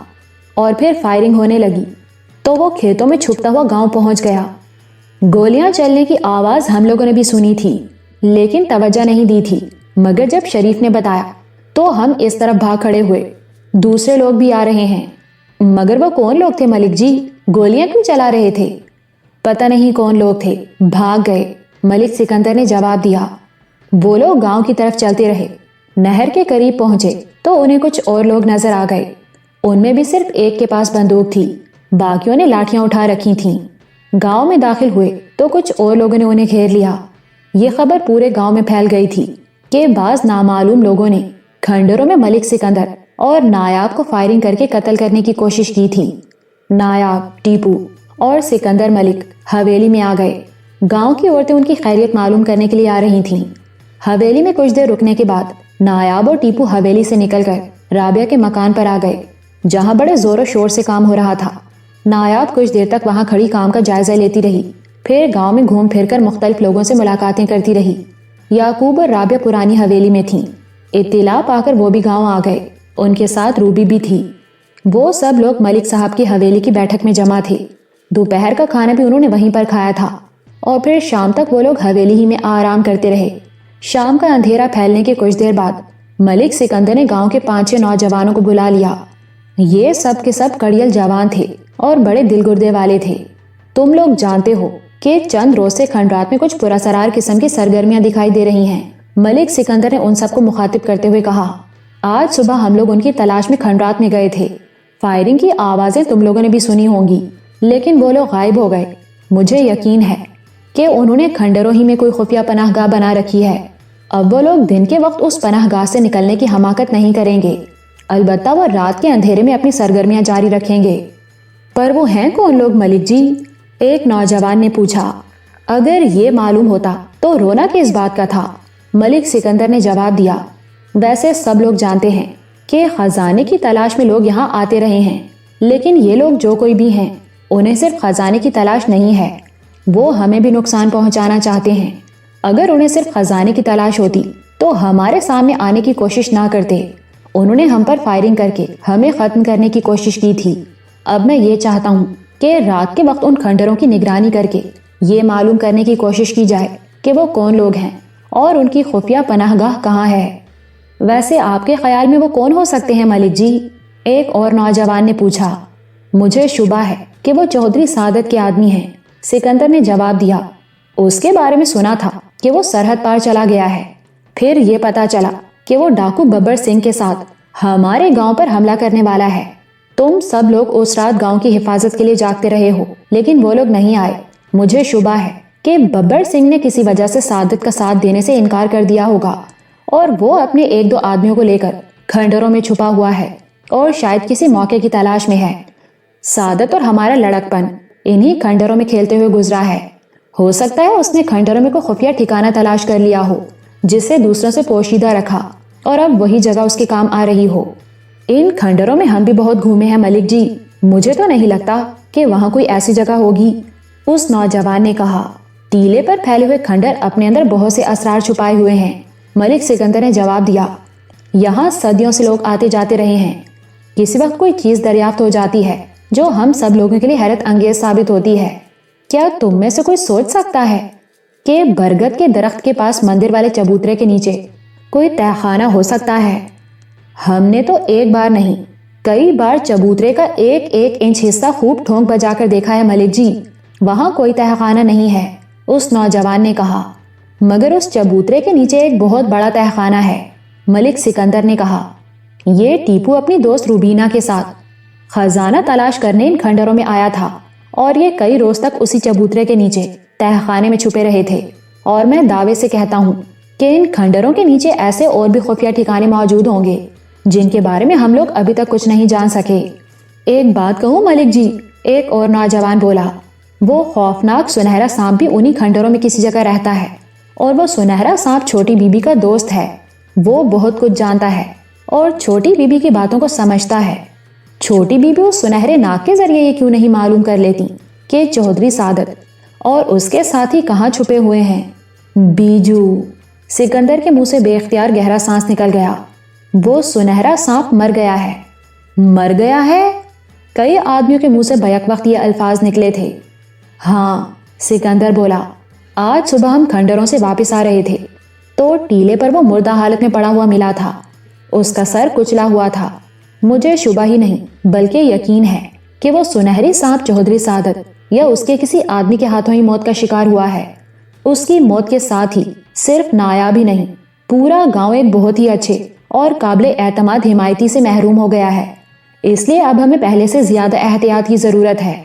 اور پھر فائرنگ ہونے لگی تو وہ کھیتوں میں چھپتا ہوا گاؤں پہنچ گیا۔ گولیاں چلنے کی آواز ہم لوگوں نے بھی سنی تھی لیکن توجہ نہیں دی تھی، مگر جب شریف نے بتایا تو ہم اس طرف بھاگ کھڑے ہوئے۔ دوسرے لوگ بھی آ رہے ہیں۔ مگر وہ کون لوگ تھے ملک جی؟ گولیاں کیوں چلا رہے تھے؟ پتہ نہیں کون لوگ تھے، بھاگ گئے، ملک سکندر نے جواب دیا۔ وہ لوگ گاؤں کی طرف چلتے رہے، نہر کے قریب پہنچے تو انہیں کچھ اور لوگ نظر آ گئے۔ ان میں بھی صرف ایک کے پاس بندوق تھی، باقیوں نے لاٹیاں اٹھا رکھی تھیں۔ گاؤں میں داخل ہوئے تو کچھ اور لوگوں نے انہیں گھیر لیا۔ یہ خبر پورے گاؤں میں پھیل گئی تھی کہ بعض نامعلوم لوگوں نے کھنڈروں میں ملک سکندر اور نایاب کو فائرنگ کر کے قتل کرنے کی کوشش کی تھی۔ نایاب، ٹیپو اور سکندر ملک حویلی میں آ گئے۔ گاؤں کی عورتیں ان کی خیریت معلوم کرنے کے لیے آ رہی تھیں۔ حویلی میں کچھ دیر رکنے کے بعد نایاب اور ٹیپو حویلی سے نکل کر رابعہ کے مکان پر آ گئے جہاں بڑے زور و شور سے کام ہو رہا تھا۔ نایاب کچھ دیر تک وہاں کھڑی کام کا جائزہ لیتی رہی، پھر گاؤں میں گھوم پھر کر مختلف لوگوں سے ملاقاتیں کرتی رہی۔ یعقوب اور رابعہ پرانی حویلی میں تھیں۔ اطلاع پا کر وہ بھی گاؤں آ گئے، ان کے ساتھ روبی بھی تھی۔ وہ سب لوگ ملک صاحب کی حویلی کی بیٹھک میں جمع تھے۔ دوپہر کا کھانا بھی انہوں نے وہیں پر کھایا تھا اور پھر شام تک وہ لوگ حویلی ہی میں آرام کرتے رہے۔ شام کا اندھیرا پھیلنے کے کچھ دیر بعد ملک سکندر نے گاؤں کے 5-6 نوجوانوں کو بلا لیا۔ یہ سب کے سب کڑیل جوان تھے اور بڑے دل گردے والے تھے۔ تم لوگ جانتے ہو کہ چند روز سے کھنڈرات میں کچھ پراسرار قسم کی سرگرمیاں دکھائی دے رہی ہیں، ملک سکندر نے ان سب کو مخاطب کرتے ہوئے کہا۔ آج صبح ہم لوگ ان کی تلاش میں کھنڈرات میں گئے تھے۔ فائرنگ کی آوازیں تم لوگوں نے بھی سنی ہوں گی، لیکن وہ لوگ غائب ہو گئے۔ مجھے یقین ہے کہ انہوں نے کھنڈروں ہی میں کوئی خفیہ پناہ گاہ بنا رکھی ہے۔ اب وہ لوگ دن کے وقت اس پناہ گاہ سے نکلنے کی حماقت نہیں کریں گے، البتہ وہ رات کے اندھیرے میں اپنی سرگرمیاں جاری رکھیں گے۔ پر وہ ہیں کون لوگ ملک جی؟ ایک نوجوان نے پوچھا۔ اگر یہ معلوم ہوتا تو رونا کس بات کا تھا؟ ملک سکندر نے جواب دیا۔ ویسے سب لوگ جانتے ہیں کہ خزانے کی تلاش میں لوگ یہاں آتے رہے ہیں، لیکن یہ لوگ جو کوئی بھی ہیں انہیں صرف خزانے کی تلاش نہیں ہے، وہ ہمیں بھی نقصان پہنچانا چاہتے ہیں۔ اگر انہیں صرف خزانے کی تلاش ہوتی تو ہمارے سامنے آنے کی کوشش نہ کرتے۔ انہوں نے ہم پر فائرنگ کر کے ہمیں ختم کرنے کی کوشش کی تھی۔ اب میں یہ چاہتا ہوں کہ رات کے وقت ان کھنڈروں کی نگرانی کر کے یہ معلوم کرنے کی کوشش کی جائے کہ وہ کون لوگ ہیں اور ان کی خفیہ پناہ گاہ کہاں ہے۔ ویسے آپ کے خیال میں وہ کون ہو سکتے ہیں ملک جی؟ ایک اور نوجوان نے پوچھا۔ مجھے شبہ ہے کہ وہ چودھری سعادت کے آدمی ہیں، سکندر نے جواب دیا۔ اس کے بارے میں سنا تھا کہ وہ سرحد پار چلا گیا ہے، پھر یہ پتا چلا کہ وہ ڈاکو ببر سنگھ کے ساتھ ہمارے گاؤں پر حملہ کرنے والا ہے۔ تم سب لوگ اس رات گاؤں کی حفاظت کے لیے جاگتے رہے ہو، لیکن وہ لوگ نہیں آئے۔ مجھے شبہ ہے کہ ببر سنگھ نے کسی وجہ سے سعادت کا ساتھ دینے سے انکار کر دیا ہوگا اور وہ اپنے 1-2 آدمیوں کو لے کر کھنڈروں میں چھپا ہوا ہے اور شاید کسی موقع کی تلاش میں ہے۔ سعادت اور ہمارا لڑکپن انہی کھنڈروں میں کھیلتے ہوئے گزرا ہے۔ ہو سکتا ہے اس نے کھنڈروں میں کوئی خفیہ ٹھکانہ تلاش کر لیا ہو جسے دوسروں سے پوشیدہ رکھا اور اب وہی جگہ اس کے کام آ رہی ہو۔ ان کھنڈروں میں ہم بھی بہت گھومے ہیں ملک جی، مجھے تو نہیں لگتا کہ وہاں کوئی ایسی جگہ ہوگی، اس نوجوان نے کہا۔ ٹیلے پر پھیلے ہوئے کھنڈر اپنے اندر بہت سے اسرار چھپائے ہوئے ہیں، ملک سکندر نے جواب دیا۔ یہاں صدیوں سے لوگ آتے جاتے رہے ہیں، کسی وقت کوئی چیز دریافت ہو جاتی ہے جو ہم سب لوگوں کے لیے حیرت انگیز ثابت ہوتی ہے۔ کیا تم میں سے کوئی سوچ سکتا ہے کہ برگد کے درخت کے پاس مندر والے چبوترے کے نیچے کوئی تہہ خانہ ہو سکتا ہے؟ ہم نے تو ایک بار نہیں کئی بار چبوترے کا 1-1 انچ حصہ خوب ٹھونک بجا کر دیکھا ہے ملک جی، وہاں کوئی تہہ خانہ نہیں ہے، اس نوجوان نے کہا۔ مگر اس چبوترے کے نیچے ایک بہت بڑا تہہ خانہ ہے، ملک سکندر نے کہا۔ یہ ٹیپو اپنی دوست روبینہ کے ساتھ خزانہ تلاش کرنے ان کھنڈروں میں آیا تھا اور یہ کئی روز تک اسی چبوترے کے نیچے تہہ خانے میں چھپے رہے تھے۔ اور میں دعوے سے کہتا ہوں کہ ان کھنڈروں کے نیچے ایسے اور بھی خفیہ ٹھکانے موجود ہوں گے جن کے بارے میں ہم لوگ ابھی تک کچھ نہیں جان سکے۔ ایک بات کہوں ملک جی، ایک اور نوجوان بولا، وہ خوفناک سنہرا سانپ بھی انہی کھنڈروں میں کسی جگہ رہتا ہے، اور وہ سنہرا سانپ چھوٹی بی بی کا دوست ہے۔ وہ بہت کچھ جانتا ہے اور چھوٹی بی بی کی باتوں کو سمجھتا ہے۔ چھوٹی بی بی اس سنہرے ناگ کے ذریعے یہ کیوں نہیں معلوم کر لیتی کہ چودھری سعادت اور اس کے ساتھی کہاں چھپے ہوئے ہیں؟ بیجو۔ سکندر کے منہ سے بے اختیار گہرا سانس نکل گیا۔ وہ سنہرا سانپ مر گیا ہے۔ مر گیا ہے؟ کئی آدمیوں کے منہ سے بیک وقت یہ الفاظ نکلے تھے۔ ہاں، سکندر بولا، آج صبح ہم کھنڈروں سے واپس آ رہے تھے تو ٹیلے پر وہ مردہ حالت میں پڑا ہوا ملا تھا۔ اس کا سر کچلا ہوا تھا۔ مجھے شبہ ہی نہیں بلکہ یقین ہے کہ وہ سنہری سانپ چودھری سعادت یا اس کے کسی آدمی کے ہاتھوں ہی موت کا شکار ہوا ہے۔ اس کی موت کے ساتھ ہی صرف نایاب ہی نہیں، پورا گاؤں ایک بہت ہی اچھے اور قابل اعتماد حمایتی سے محروم ہو گیا ہے۔ اس لیے اب ہمیں پہلے سے زیادہ احتیاط کی ضرورت ہے۔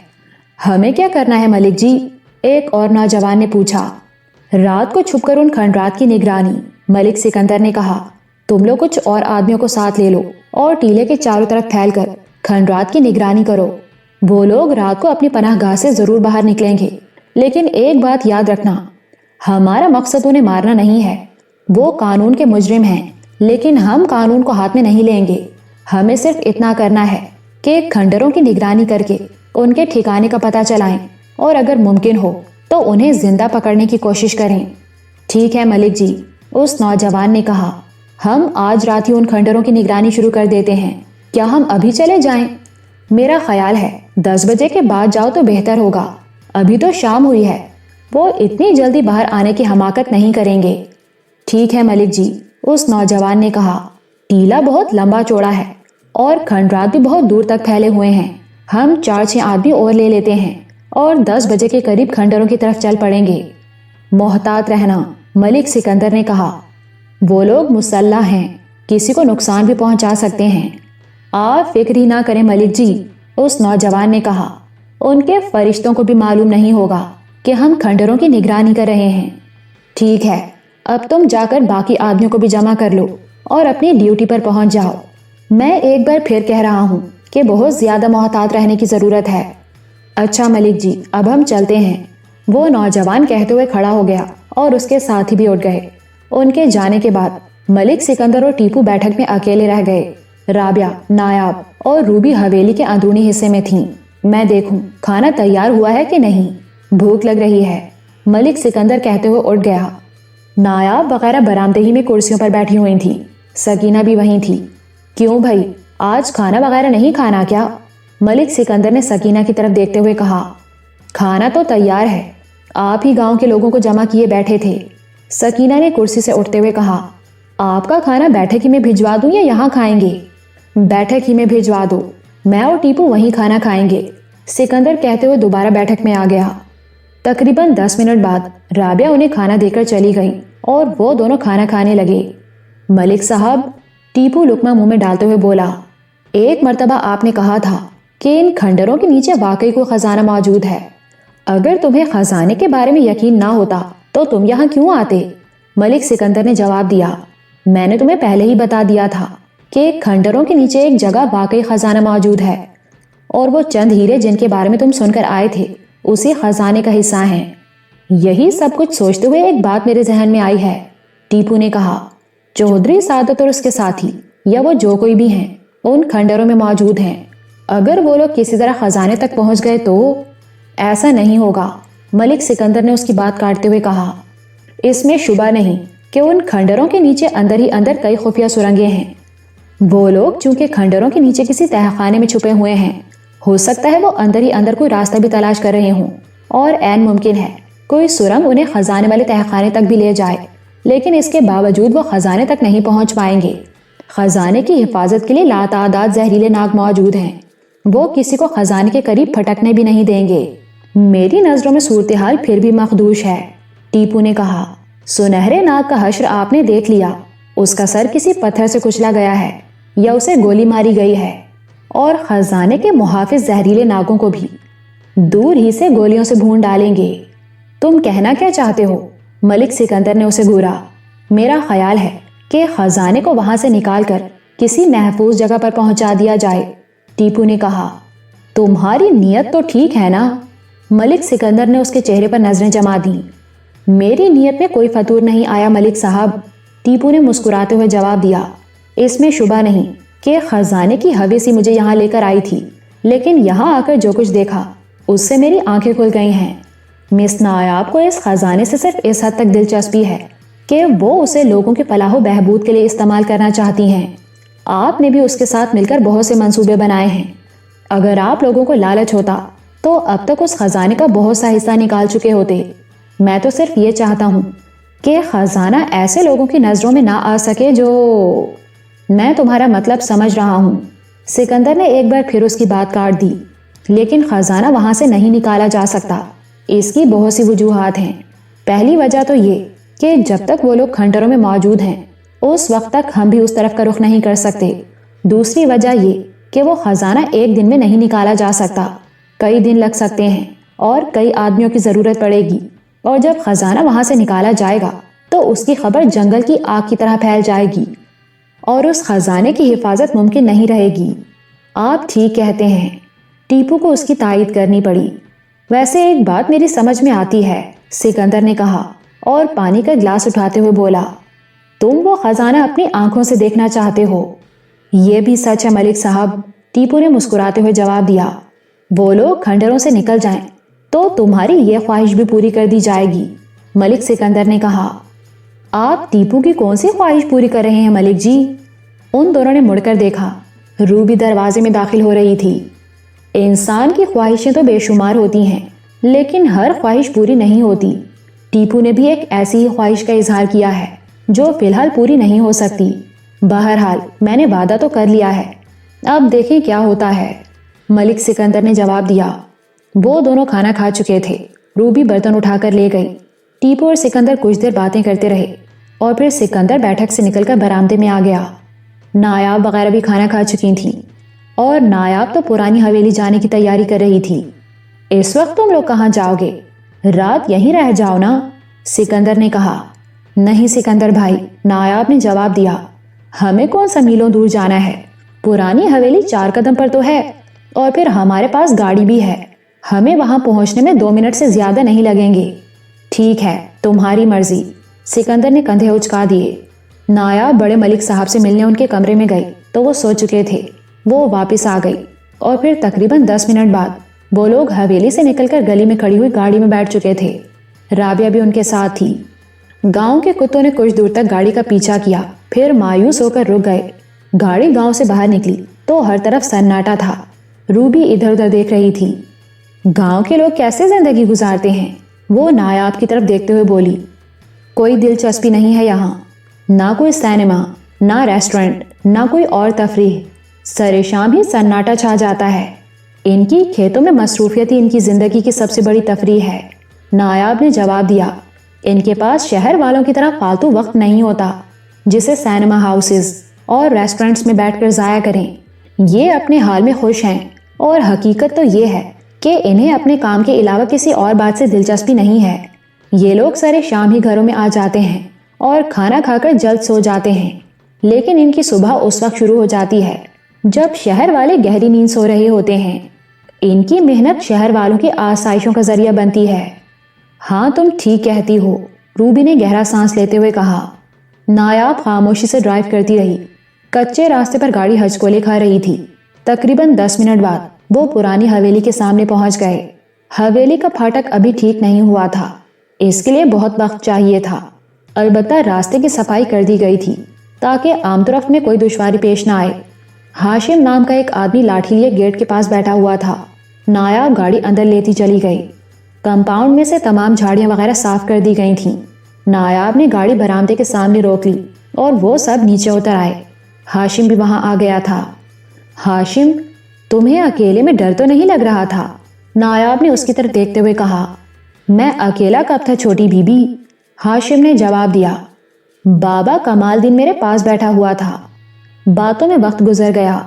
ہمیں کیا کرنا ہے ملک جی؟ ایک اور نوجوان نے پوچھا۔ رات کو چھپ کر ان کھنڈرات کی نگرانی، ملک سکندر نے کہا۔ تم لوگ کچھ اور آدمیوں کو ساتھ لے لو اور ٹیلے کے چاروں طرف پھیل کر کھنڈرات کی نگرانی کرو۔ وہ لوگ رات کو اپنی پناہ گاہ سے ضرور باہر نکلیں گے، لیکن ایک بات یاد رکھنا، ہمارا مقصد انہیں مارنا نہیں ہے۔ وہ قانون کے مجرم ہیں، لیکن ہم قانون کو ہاتھ میں نہیں لیں گے۔ ہمیں صرف اتنا کرنا ہے کہ کھنڈروں کی نگرانی کر کے ان کے ٹھکانے کا پتہ چلائیں اور اگر ممکن ہو تو انہیں زندہ پکڑنے کی کوشش کریں۔ ٹھیک ہے ملک جی، اس نوجوان نے کہا۔ ہم آج رات ہی ان کھنڈروں کی نگرانی شروع کر دیتے ہیں۔ کیا ہم ابھی چلے جائیں؟ میرا خیال ہے 10 بجے کے بعد جاؤ تو بہتر ہوگا۔ ابھی تو شام ہوئی ہے، وہ اتنی جلدی باہر آنے کی حماقت نہیں کریں گے۔ ٹھیک ہے ملک جی، اس نوجوان نے کہا۔ ٹیلا بہت لمبا چوڑا ہے اور کھنڈرات بھی بہت دور تک پھیلے ہوئے ہیں۔ ہم 4-6 آدمی اور لے لیتے ہیں اور 10 بجے کے قریب کھنڈروں کی طرف چل پڑیں گے۔ محتاط رہنا، ملک سکندر نے کہا۔ وہ لوگ مسلح ہیں، کسی کو نقصان بھی پہنچا سکتے ہیں۔ آپ فکر ہی نہ کریں ملک جی، اس نوجوان نے کہا۔ ان کے فرشتوں کو بھی معلوم نہیں ہوگا کہ ہم کھنڈروں کی نگرانی کر رہے ہیں۔ ٹھیک ہے، اب تم جا کر باقی آدمیوں کو بھی جمع کر لو اور اپنی ڈیوٹی پر پہنچ جاؤ۔ میں ایک بار پھر کہہ رہا ہوں کہ بہت زیادہ محتاط رہنے کی ضرورت ہے۔ اچھا ملک جی، اب ہم چلتے ہیں۔ وہ نوجوان کہتے ہوئے کھڑا ہو گیا اور اس کے ساتھی بھی اٹھ گئے۔ ان کے جانے کے بعد ملک سکندر اور ٹیپو بیٹھک میں اکیلے رہ گئے۔ رابعہ، نایاب اور روبی حویلی کے اندرونی حصے میں تھیں۔ میں دیکھوں کھانا تیار ہوا ہے کہ نہیں، بھوک لگ رہی ہے، ملک سکندر کہتے ہوئے اٹھ گیا۔ نایاب وغیرہ برآمدے ہی میں کرسیوں پر بیٹھی ہوئی تھی، سکینہ بھی وہیں تھی۔ کیوں بھائی، آج کھانا وغیرہ نہیں کھانا کیا؟ ملک سکندر نے سکینہ کی طرف دیکھتے ہوئے کہا۔ کھانا تو تیار ہے، آپ ہی گاؤں کے لوگوں کو جمع کیے بیٹھے تھے، سکینہ نے کرسی سے اٹھتے ہوئے کہا۔ آپ کا کھانا بیٹھک ہی میں بھجوا دوں یا یہاں کھائیں گے؟ بیٹھک ہی میں بھجوا دو، میں اور ٹیپو وہیں کھانا کھائیں گے، سکندر کہتے ہوئے دوبارہ بیٹھک میں آ گیا۔ تقریباً 10 منٹ بعد رابعہ انہیں کھانا دے کر چلی گئی اور وہ دونوں کھانا کھانے لگے۔ ملک صاحب، ٹیپو لقمہ منہ میں ڈالتے ہوئے بولا، ایک مرتبہ آپ نے کہا تھا کہ ان کھنڈروں کے نیچے واقعی کوئی خزانہ موجود ہے۔ اگر تمہیں خزانے کے بارے میں یقین نہ ہوتا تو تم یہاں کیوں آتے؟ ملک سکندر نے جواب دیا، میں نے تمہیں پہلے ہی بتا دیا تھا کہ کھنڈروں کے نیچے ایک جگہ واقعی خزانہ موجود ہے اور وہ چند ہیرے جن کے بارے میں تم سن کر آئے تھے اسی خزانے کا حصہ ہیں۔ یہی سب کچھ سوچتے ہوئے ایک بات میرے ذہن میں آئی ہے، ٹیپو نے کہا۔ چودھری سعادت اور اس کے ساتھی یا وہ جو کوئی بھی ہیں ان کھنڈروں میں موجود ہیں۔ اگر وہ لوگ کسی طرح خزانے تک پہنچ گئے تو؟ ایسا نہیں ہوگا، ملک سکندر نے اس کی بات کاٹتے ہوئے کہا۔ اس میں شبہ نہیں کہ ان کھنڈروں کے نیچے اندر ہی اندر کئی خفیہ سرنگیں ہیں۔ وہ لوگ چونکہ کھنڈروں کے نیچے کسی تہہ خانے میں چھپے ہوئے ہیں، ہو سکتا ہے وہ اندر ہی اندر کوئی راستہ بھی تلاش کر رہے ہوں، اور عین ممکن ہے کوئی سرنگ انہیں خزانے والے تہہ خانے تک بھی لے جائے، لیکن اس کے باوجود وہ خزانے تک نہیں پہنچ پائیں گے۔ خزانے کی حفاظت کے لیے لاتعداد زہریلے ناگ موجود ہیں، وہ کسی کو خزانے کے قریب پھٹکنے بھی نہیں دیں گے۔ میری نظروں میں صورتحال پھر بھی مخدوش ہے، ٹیپو نے کہا۔ سنہرے ناگ کا حشر آپ نے دیکھ لیا، اس کا سر کسی پتھر سے کچلا گیا ہے یا اسے گولی ماری گئی ہے، اور خزانے کے محافظ زہریلے ناگوں کو بھی دور ہی سے گولیوں سے بھون ڈالیں گے۔ تم کہنا کیا چاہتے ہو؟ ملک سکندر نے اسے گھورا۔ میرا خیال ہے کہ خزانے کو وہاں سے نکال کر کسی محفوظ جگہ پر پہنچا دیا جائے، ٹیپو نے کہا۔ تمہاری نیت تو ٹھیک ہے نا؟ ملک سکندر نے اس کے چہرے پر نظریں جما دیں۔ میری نیت میں کوئی فتور نہیں آیا ملک صاحب، ٹیپو نے مسکراتے ہوئے جواب دیا۔ اس میں شبہ نہیں کہ خزانے کی ہویسی مجھے یہاں لے کر آئی تھی، لیکن یہاں آ کر جو کچھ دیکھا اس سے میری آنکھیں کھل گئی ہیں۔ مس نایاب کو اس خزانے سے صرف اس حد تک دلچسپی ہے کہ وہ اسے لوگوں کی فلاح و بہبود کے لیے استعمال کرنا چاہتی ہیں۔ آپ نے بھی اس کے ساتھ مل کر بہت سے منصوبے بنائے ہیں۔ اگر آپ لوگوں کو لالچ ہوتا تو اب تک اس خزانے کا بہت سا حصہ نکال چکے ہوتے۔ میں تو صرف یہ چاہتا ہوں کہ خزانہ ایسے لوگوں کی نظروں میں نہ آ سکے جو… میں تمہارا مطلب سمجھ رہا ہوں۔ سکندر نے ایک بار پھر اس کی بات کاٹ دی۔ لیکن خزانہ وہاں سے نہیں نکالا جا سکتا۔ اس کی بہت سی وجوہات ہیں۔ پہلی وجہ تو یہ کہ جب تک وہ لوگ کھنڈروں میں موجود ہیں اس وقت تک ہم بھی اس طرف کا رخ نہیں کر سکتے۔ دوسری وجہ یہ کہ وہ خزانہ ایک دن میں نہیں نکالا جا سکتا، کئی دن لگ سکتے ہیں اور کئی آدمیوں کی ضرورت پڑے گی، اور جب خزانہ وہاں سے نکالا جائے گا تو اس کی خبر جنگل کی آگ کی طرح پھیل جائے گی اور اس خزانے کی حفاظت ممکن نہیں رہے گی۔ آپ ٹھیک کہتے ہیں، ٹیپو کو اس کی تائید کرنی پڑی۔ ویسے ایک بات میری سمجھ میں آتی ہے، سکندر نے کہا اور پانی کا گلاس اٹھاتے ہوئے بولا۔ تم وہ خزانہ اپنی آنکھوں سے دیکھنا چاہتے ہو؟ یہ بھی سچ ہے ملک صاحب، ٹیپو نے مسکراتے ہوئے جواب دیا۔ وہ لوگ کھنڈروں سے نکل جائیں تو تمہاری یہ خواہش بھی پوری کر دی جائے گی، ملک سکندر نے کہا۔ آپ ٹیپو کی کون سی خواہش پوری کر رہے ہیں ملک جی؟ ان دونوں نے مڑ کر دیکھا۔ روبی دروازے میں داخل ہو رہی تھی۔ انسان کی خواہشیں تو بے شمار ہوتی ہیں، لیکن ہر خواہش پوری نہیں ہوتی۔ ٹیپو نے بھی ایک ایسی ہی خواہش کا اظہار کیا ہے جو فی الحال پوری نہیں ہو سکتی۔ بہرحال میں نے وعدہ تو کر لیا ہے، اب دیکھیں کیا ہوتا ہے، ملک سکندر نے جواب دیا۔ وہ دونوں کھانا کھا چکے تھے۔ روبی برتن اٹھا کر لے گئی۔ ٹیپو اور سکندر کچھ دیر باتیں کرتے رہے اور پھر سکندر بیٹھک سے نکل کر برآمدے میں آ گیا۔ نایاب وغیرہ بھی کھانا کھا چکی تھیں اور نایاب تو پرانی حویلی جانے کی تیاری کر رہی تھی۔ اس وقت تم لوگ کہاں جاؤ گے؟ رات یہیں رہ جاؤ نا، سکندر نے کہا۔ نہیں سکندر بھائی، نایاب نے جواب دیا، ہمیں کون سا میلوں دور جانا ہے، پرانی حویلی 4 قدم پر تو ہے، اور پھر ہمارے پاس گاڑی بھی ہے، ہمیں وہاں پہنچنے میں 2 منٹ سے زیادہ نہیں لگیں گے۔ ٹھیک ہے، تمہاری مرضی، سکندر نے کندھے اچکا دیے۔ نایاب بڑے ملک صاحب سے ملنے ان کے کمرے میں گئی تو وہ سو چکے تھے۔ وہ واپس آ گئی اور پھر تقریباً 10 منٹ بعد وہ لوگ حویلی سے نکل کر گلی میں کھڑی ہوئی گاڑی میں بیٹھ چکے تھے۔ رابعہ بھی ان کے ساتھ تھی۔ گاؤں کے کتوں نے کچھ دور تک گاڑی کا پیچھا کیا، پھر مایوس ہو کر رک گئے۔ گاڑی گاؤں سے باہر نکلی تو ہر طرف سناٹا تھا۔ روبی ادھر ادھر دیکھ رہی تھی۔ گاؤں کے لوگ کیسے زندگی گزارتے ہیں؟ وہ نایاب کی طرف دیکھتے ہوئے بولی۔ کوئی دلچسپی نہیں ہے یہاں، نہ کوئی سینما، نہ ریسٹورنٹ، نہ کوئی اور تفریح۔ سر شام ہی سناٹا چھا جاتا ہے۔ ان کی کھیتوں میں مصروفیت ہی ان کی زندگی کی سب سے بڑی تفریح ہے، نایاب نے جواب دیا۔ ان کے پاس شہر والوں کی طرح فالتو وقت نہیں ہوتا جسے سینما ہاؤسز اور ریسٹورنٹس میں بیٹھ کر ضائع کریں۔ یہ اپنے حال میں خوش ہیں، اور حقیقت تو یہ ہے کہ انہیں اپنے کام کے علاوہ کسی اور بات سے دلچسپی نہیں ہے۔ یہ لوگ سر شام ہی گھروں میں آ جاتے ہیں اور کھانا کھا کر جلد سو جاتے ہیں، لیکن ان کی صبح اس وقت شروع ہو جاتی ہے جب شہر والے گہری نیند سو رہے ہوتے ہیں۔ ان کی محنت شہر والوں کی آسائشوں کا ذریعہ بنتی ہے۔ ہاں تم ٹھیک کہتی ہو، روبی نے گہرا سانس لیتے ہوئے کہا۔ نایاب خاموشی سے ڈرائیو کرتی رہی۔ کچے راستے پر گاڑی ہچکولے کھا رہی تھی۔ تقریباً 10 منٹ بعد وہ پرانی حویلی کے سامنے پہنچ گئے۔ حویلی کا پھاٹک ابھی ٹھیک نہیں ہوا تھا، اس کے لیے بہت وقت چاہیے تھا۔ البتہ راستے کی صفائی کر دی گئی تھی تاکہ عام طرف میں کوئی دشواری پیش نہ آئے۔ ہاشم نام کا ایک آدمی لاٹھی لیے گیٹ کے پاس بیٹھا ہوا تھا۔ نایاب گاڑی اندر لیتی چلی گئی۔ کمپاؤنڈ میں سے تمام جھاڑیاں وغیرہ صاف کر دی گئی تھیں۔ نایاب نے گاڑی برآمدے کے سامنے روک لی اور وہ سب نیچے اتر آئے۔ ہاشم بھی وہاں آ گیا تھا۔ ہاشم، تمہیں اکیلے میں ڈر تو نہیں لگ رہا تھا؟ نایاب نے اس کی طرف دیکھتے ہوئے کہا۔ میں اکیلا کب تھا چھوٹی بی بی، ہاشم نے جواب دیا۔ بابا کمال دین میرے پاس بیٹھا ہوا تھا۔ باتوں میں وقت گزر گیا۔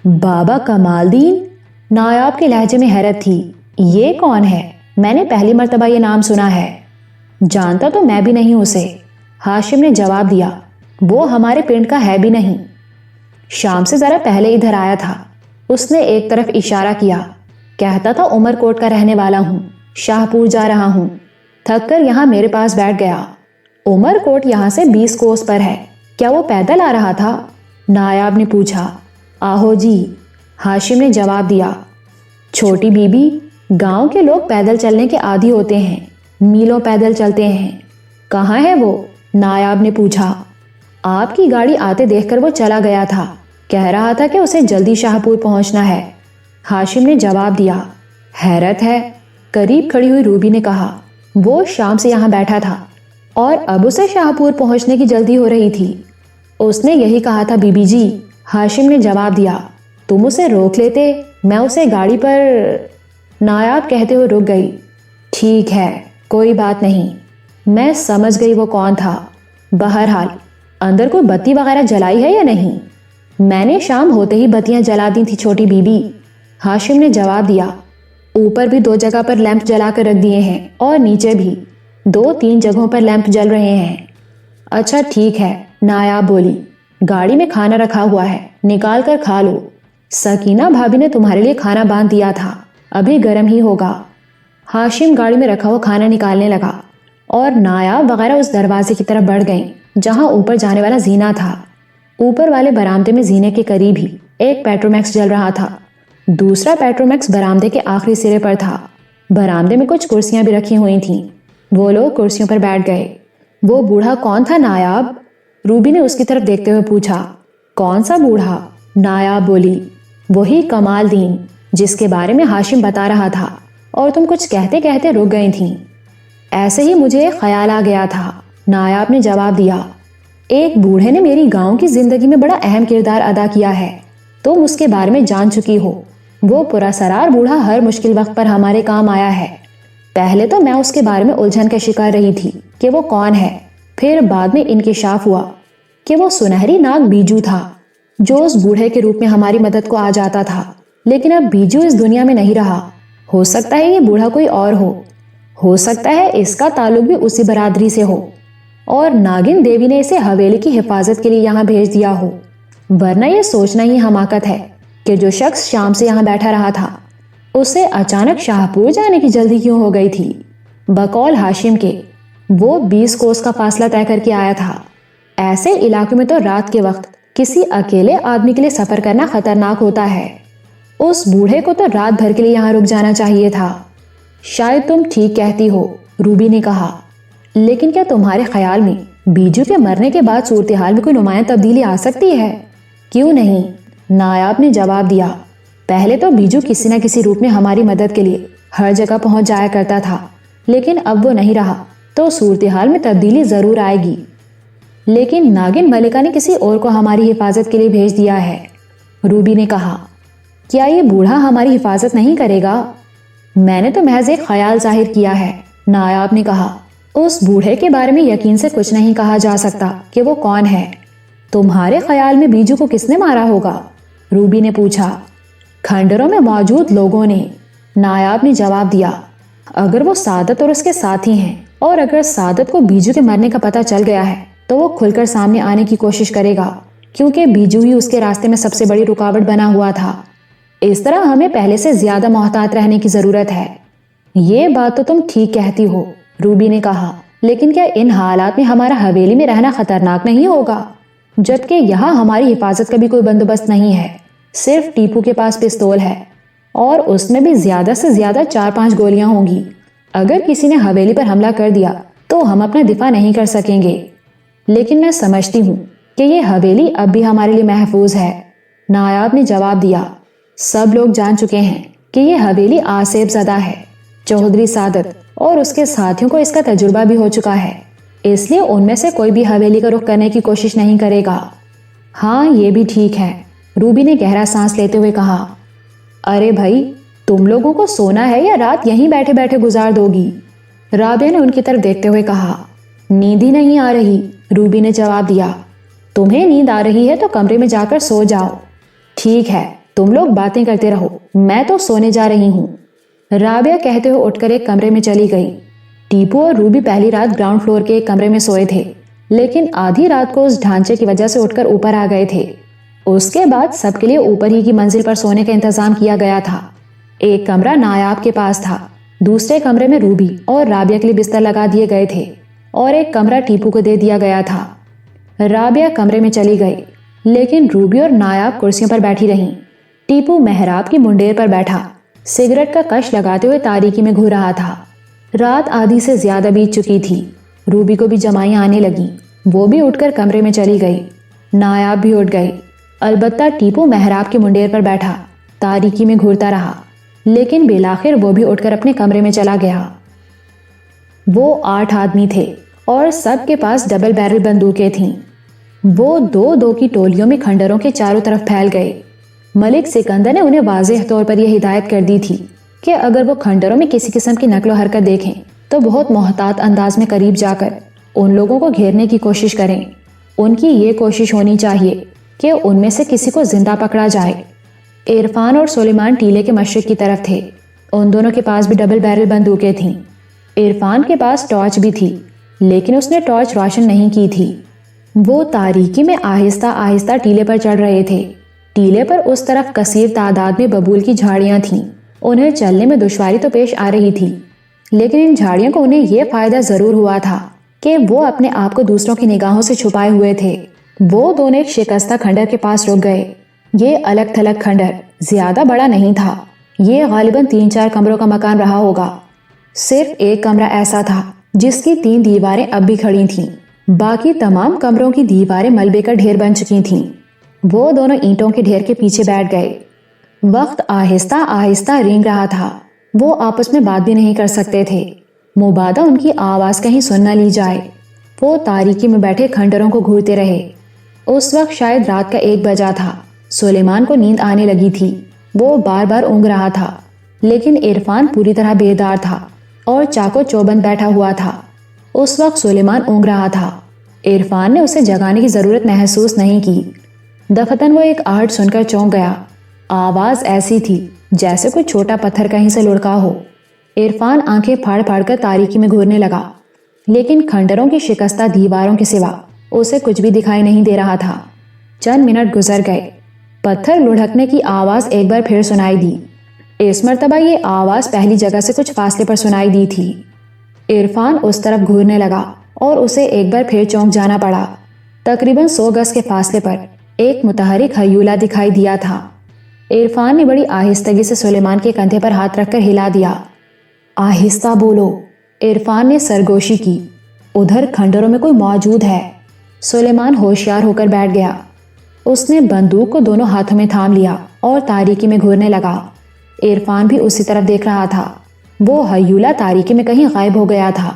بابا کمال دین؟ نایاب کے لہجے میں حیرت تھی۔ یہ کون ہے؟ میں نے پہلی مرتبہ یہ نام سنا ہے۔ جانتا تو میں بھی نہیں اسے، ہاشم نے جواب دیا۔ وہ ہمارے پنڈ کا ہے بھی نہیں۔ شام سے ذرا پہلے ادھر آیا تھا، اس نے ایک طرف اشارہ کیا۔ کہتا تھا عمر کوٹ کا رہنے والا ہوں، شاہ پور جا رہا ہوں، تھک کر یہاں میرے پاس بیٹھ گیا۔ عمر کوٹ یہاں سے 20 کوس پر ہے، کیا وہ پیدل آ رہا تھا؟ نایاب نے پوچھا۔ آہو جی، ہاشم نے جواب دیا۔ چھوٹی بی بی، گاؤں کے لوگ پیدل چلنے کے عادی ہوتے ہیں، میلوں پیدل چلتے ہیں۔ کہاں ہے وہ؟ نایاب نے پوچھا۔ آپ کی گاڑی آتے دیکھ کر وہ چلا گیا تھا، کہہ رہا تھا کہ اسے جلدی شاہ پور پہنچنا ہے، ہاشم نے جواب دیا۔ حیرت ہے، قریب کھڑی ہوئی روبی نے کہا۔ وہ شام سے یہاں بیٹھا تھا اور اب اسے شاہ پور پہنچنے کی جلدی ہو رہی تھی۔ اس نے یہی کہا تھا بی بی جی، ہاشم نے جواب دیا۔ تم اسے روک لیتے، میں اسے گاڑی پر… نایاب کہتے ہوئے رک گئی۔ ٹھیک ہے، کوئی بات نہیں، میں سمجھ گئی وہ کون تھا۔ بہرحال اندر کوئی بتی وغیرہ جلائی ہے یا نہیں؟ میں نے شام ہوتے ہی بتیاں جلا دی تھی چھوٹی بی بی، ہاشم نے جواب دیا۔ اوپر بھی 2 جگہ پر لیمپ جلا کر رکھ دیے ہیں اور نیچے بھی 2-3 جگہوں پر لیمپ جل رہے ہیں۔ اچھا ٹھیک ہے، نایاب بولی۔ گاڑی میں کھانا رکھا ہوا ہے، نکال کر کھا لو۔ سکینہ بھابی نے تمہارے لیے کھانا باندھ دیا تھا، ابھی گرم ہی ہوگا۔ ہاشم گاڑی میں رکھا ہوا کھانا نکالنے لگا اور نایاب وغیرہ اس دروازے کی طرف بڑھ گئیں جہاں اوپر جانے والا زینہ تھا۔ اوپر والے برآمدے میں زینے کے قریب ہی ایک پیٹرومیکس جل رہا تھا۔ دوسرا پیٹرومیکس برآمدے کے آخری سرے پر تھا۔ برآمدے میں کچھ کرسیاں بھی رکھی ہوئی تھیں، وہ لوگ کرسیوں پر بیٹھ گئے۔ وہ بوڑھا کون تھا نایاب؟ روبی نے اس کی طرف دیکھتے ہوئے پوچھا۔ کون سا بوڑھا؟ نایاب بولی۔ وہی کمال دین جس کے بارے میں ہاشم بتا رہا تھا اور تم کچھ کہتے کہتے رک گئی تھیں۔ ایسے ہی مجھے خیال آ گیا تھا، نایاب نے جواب دیا۔ ایک بوڑھے نے میری گاؤں کی زندگی میں بڑا اہم کردار ادا کیا ہے، تم اس کے بارے میں جان چکی ہو۔ وہ پراسرار بوڑھا ہر مشکل وقت پر ہمارے کام آیا ہے۔ پہلے تو میں اس کے بارے میں الجھن کا شکار رہی تھی کہ وہ کون ہے، پھر بعد میں انکشاف ہوا کہ وہ سنہری ناگ بیجو تھا جو اس بوڑھے کے روپ میں ہماری مدد کو آ جاتا تھا۔ لیکن اب بیجو اس دنیا میں نہیں رہا، ہو سکتا ہے یہ بوڑھا کوئی اور ہو سکتا ہے اس کا تعلق بھی اسی برادری سے ہو اور ناگن دیوی نے اسے حویلی کی حفاظت کے لیے یہاں بھیج دیا ہو، ورنہ یہ سوچنا ہی حماقت ہے کہ جو شخص شام سے یہاں بیٹھا رہا تھا اسے اچانک شاہ پور جانے کی جلدی کیوں ہو گئی تھی۔ بقول ہاشم کے وہ 20 کوس کا فاصلہ طے کر کے آیا تھا۔ ایسے علاقے میں تو رات کے وقت کسی اکیلے آدمی کے لیے سفر کرنا خطرناک ہوتا ہے۔ اس بوڑھے کو تو رات بھر کے لیے یہاں رک جانا چاہیے تھا۔ شاید تم ٹھیک کہتی ہو، روبی نے کہا، لیکن کیا تمہارے خیال میں بیجو کے مرنے کے بعد صورتحال میں کوئی نمایاں تبدیلی آ سکتی ہے؟ کیوں نہیں، نایاب نے جواب دیا۔ پہلے تو بیجو کسی نہ کسی روپ میں ہماری مدد کے لیے ہر جگہ پہنچ جایا کرتا تھا، لیکن اب وہ نہیں رہا تو صورتحال میں تبدیلی ضرور آئے گی۔ لیکن ناگن ملکہ نے کسی اور کو ہماری حفاظت کے لیے بھیج دیا ہے، روبی نے کہا۔ کیا یہ بوڑھا ہماری حفاظت نہیں کرے گا؟ میں نے تو محض ایک خیال ظاہر کیا ہے، نایاب نے کہا۔ اس بوڑھے کے بارے میں یقین سے کچھ نہیں کہا جا سکتا کہ وہ کون ہے۔ تمہارے خیال میں بیجو کو کس نے مارا ہوگا؟ روبی نے پوچھا۔ کھنڈروں میں موجود لوگوں نے، نایاب نے جواب دیا۔ اگر وہ سعادت اور اس کے ساتھی ہیں، اور اگر سعادت کو بیجو کے مرنے کا پتہ چل گیا ہے تو وہ کھل کر سامنے آنے کی کوشش کرے گا، کیونکہ بیجو ہی اس کے راستے میں سب سے بڑی رکاوٹ بنا ہوا تھا۔ اس طرح ہمیں پہلے سے زیادہ محتاط رہنے کی ضرورت ہے۔ یہ بات تو تم ٹھیک کہتی ہو، روبی نے کہا، لیکن کیا ان حالات میں ہمارا حویلی میں رہنا خطرناک نہیں ہوگا؟ جبکہ یہاں ہماری حفاظت کا بھی کوئی بندوبست نہیں ہے، صرف ٹیپو کے پاس پستول ہے اور اس میں بھی زیادہ سے زیادہ 4-5 گولیاں ہوں گی۔ اگر کسی نے حویلی پر حملہ کر دیا تو ہم اپنا دفاع نہیں کر سکیں گے۔ لیکن میں سمجھتی ہوں کہ یہ حویلی اب بھی ہمارے لیے محفوظ ہے، نایاب نے جواب دیا۔ سب لوگ جان چکے ہیں کہ یہ حویلی آصیب زدہ ہے۔ چودھری سعادت اور اس کے ساتھیوں کو اس کا تجربہ بھی ہو چکا ہے، اس لیے ان میں سے کوئی بھی حویلی کا رخ کرنے کی کوشش نہیں کرے گا۔ ہاں یہ بھی ٹھیک ہے، روبی نے گہرا سانس لیتے ہوئے کہا۔ ارے بھائی، تم لوگوں کو سونا ہے یا رات یہیں بیٹھے بیٹھے گزار دو گی؟ رابعہ نے ان کی طرف دیکھتے ہوئے کہا۔ نیند ہی نہیں آ رہی، روبی نے جواب دیا۔ تمہیں نیند آ رہی ہے تو کمرے میں جا کر سو جاؤ۔ ٹھیک ہے، تم لوگ باتیں کرتے رہو، میں تو سونے جا رہی ہوں۔ رابعہ کہتے ہوئے اٹھ کر ایک کمرے میں چلی گئی۔ ٹیپو اور روبی پہلی رات گراؤنڈ فلور کے ایک کمرے میں سوئے تھے، لیکن آدھی رات کو اس ڈھانچے کی وجہ سے اٹھ کر اوپر آ گئے تھے۔ اس کے بعد سب کے لیے اوپر ہی کی منزل پر سونے کا انتظام کیا گیا تھا۔ ایک کمرہ نایاب کے پاس تھا، دوسرے کمرے میں روبی اور رابعہ کے لیے بستر لگا دیے گئے تھے اور ایک کمرہ ٹیپو کو دے دیا گیا تھا۔ رابعہ کمرے میں چلی گئی، لیکن روبی اور نایاب کرسیوں پر بیٹھی رہیں۔ ٹیپو محراب کی منڈیر پر بیٹھا سگریٹ کا کش لگاتے ہوئے تاریکی میں گھور رہا تھا۔ رات آدھی سے زیادہ بیت چکی تھی۔ روبی کو بھی جمائیاں آنے لگیں، وہ بھی اٹھ کر کمرے میں چلی گئی۔ نایاب بھی اٹھ گئی، البتہ ٹیپو محراب کی منڈیر پر بیٹھا تاریکی میں گھورتا رہا، لیکن بالآخر وہ بھی اٹھ کر اپنے کمرے میں چلا گیا۔ وہ 8 آدمی تھے اور سب کے پاس ڈبل بیرل بندوقیں تھیں۔ وہ دو دو کی ٹولیوں میں کھنڈروں کے چاروں طرف پھیل گئے۔ ملک سکندر نے انہیں واضح طور پر یہ ہدایت کر دی تھی کہ اگر وہ کھنڈروں میں کسی قسم کی نقل و حرکت دیکھیں تو بہت محتاط انداز میں قریب جا کر ان لوگوں کو گھیرنے کی کوشش کریں۔ ان کی یہ کوشش ہونی چاہیے کہ ان میں سے کسی کو زندہ پکڑا جائے۔ عرفان اور سلیمان ٹیلے کے مشرق کی طرف تھے، ان دونوں کے پاس بھی ڈبل بیرل بندوقیں تھیں۔ عرفان کے پاس ٹارچ بھی تھی، لیکن اس نے ٹارچ روشن نہیں کی تھی۔ وہ تاریکی میں آہستہ آہستہ ٹیلے پر چڑھ رہے تھے۔ ٹیلے پر اس طرف کثیر تعداد میں ببول کی جھاڑیاں تھیں۔ انہیں چلنے میں دشواری تو پیش آ رہی تھی، لیکن ان جھاڑیوں کو انہیں یہ فائدہ ضرور ہوا تھا کہ وہ اپنے آپ کو دوسروں کی نگاہوں سے چھپائے ہوئے تھے۔ وہ دونوں ایک شکستہ کھنڈر کے پاس رک گئے۔ یہ الگ تھلگ کھنڈر زیادہ بڑا نہیں تھا، یہ غالباً 3-4 کمروں کا مکان رہا ہوگا۔ صرف ایک کمرہ ایسا تھا جس کی 3 دیواریں اب بھی کھڑی تھیں، باقی تمام کمروں کی دیواریں ملبے کا ڈھیر بن چکی تھیں۔ وہ دونوں اینٹوں کے ڈھیر کے پیچھے بیٹھ گئے۔ وقت آہستہ آہستہ رینگ رہا تھا، وہ آپس میں بات بھی نہیں کر سکتے تھے، مبادا ان کی آواز کہیں سن نہ لی جائے۔ وہ تاریکی میں بیٹھے کھنڈروں کو گھورتے رہے۔ اس وقت شاید رات کا 1 بجا تھا۔ سلیمان کو نیند آنے لگی تھی، وہ بار بار اونگ رہا تھا، لیکن عرفان پوری طرح بیدار تھا اور چاقو چوبند بیٹھا ہوا تھا۔ اس وقت سلیمان اونگ رہا تھا۔ عرفان نے اسے جگانے کی ضرورت محسوس نہیں کی۔ دفتن وہ ایک آہٹ سن کر چونک گیا۔ آواز ایسی تھی جیسے کوئی چھوٹا پتھر کہیں سے لڑکا ہو۔ عرفان آنکھیں پھاڑ پھاڑ کر تاریکی میں گھورنے لگا، لیکن کھنڈروں کی شکستہ دیواروں کے سوا اسے کچھ بھی دکھائی نہیں دے رہا تھا۔ چند منٹ گزر گئے، پتھر لڑھکنے کی آواز ایک بار پھر سنائی دی۔ اس مرتبہ یہ آواز پہلی جگہ سے کچھ فاصلے پر سنائی دی تھی۔ عرفان اس طرف گھورنے لگا اور اسے ایک بار پھر چونک جانا پڑا۔ تقریباً 100 گز کے فاصلے پر ایک متحرک ہیولہ دکھائی دیا تھا۔ عرفان نے بڑی آہستگی سے سلیمان کے کندھے پر ہاتھ رکھ کر ہلا دیا۔ آہستہ بولو، عرفان نے سرگوشی کی، ادھر کھنڈروں میں کوئی موجود ہے۔ سلیمان ہوشیار ہو کر بیٹھ گیا۔ اس نے بندوق کو دونوں ہاتھوں میں تھام لیا اور تاریکی میں گھورنے لگا۔ عرفان بھی اسی طرف دیکھ رہا تھا۔ وہ ہیولہ تاریکی میں کہیں غائب ہو گیا تھا،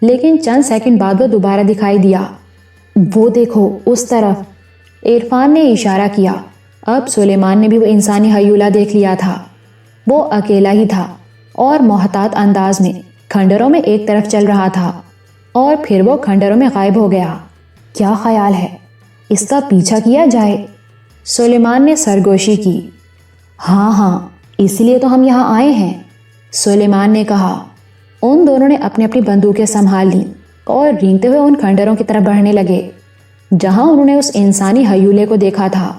لیکن چند سیکنڈ بعد وہ دوبارہ دکھائی دیا۔ وہ دیکھو اس طرف، عرفان نے اشارہ کیا۔ اب سلیمان نے بھی وہ انسانی ہیولہ دیکھ لیا تھا۔ وہ اکیلا ہی تھا اور محتاط انداز میں کھنڈروں میں ایک طرف چل رہا تھا، اور پھر وہ کھنڈروں میں غائب ہو گیا۔ کیا خیال ہے، اس کا پیچھا کیا جائے؟ سلیمان نے سرگوشی کی۔ ہاں، اسی لیے تو ہم یہاں آئے ہیں، سلیمان نے کہا۔ ان دونوں نے اپنی اپنی بندوقیں سنبھال لیں اور رینگتے ہوئے ان کھنڈروں کی طرف بڑھنے لگے جہاں انہوں نے اس انسانی ہیولے کو دیکھا تھا۔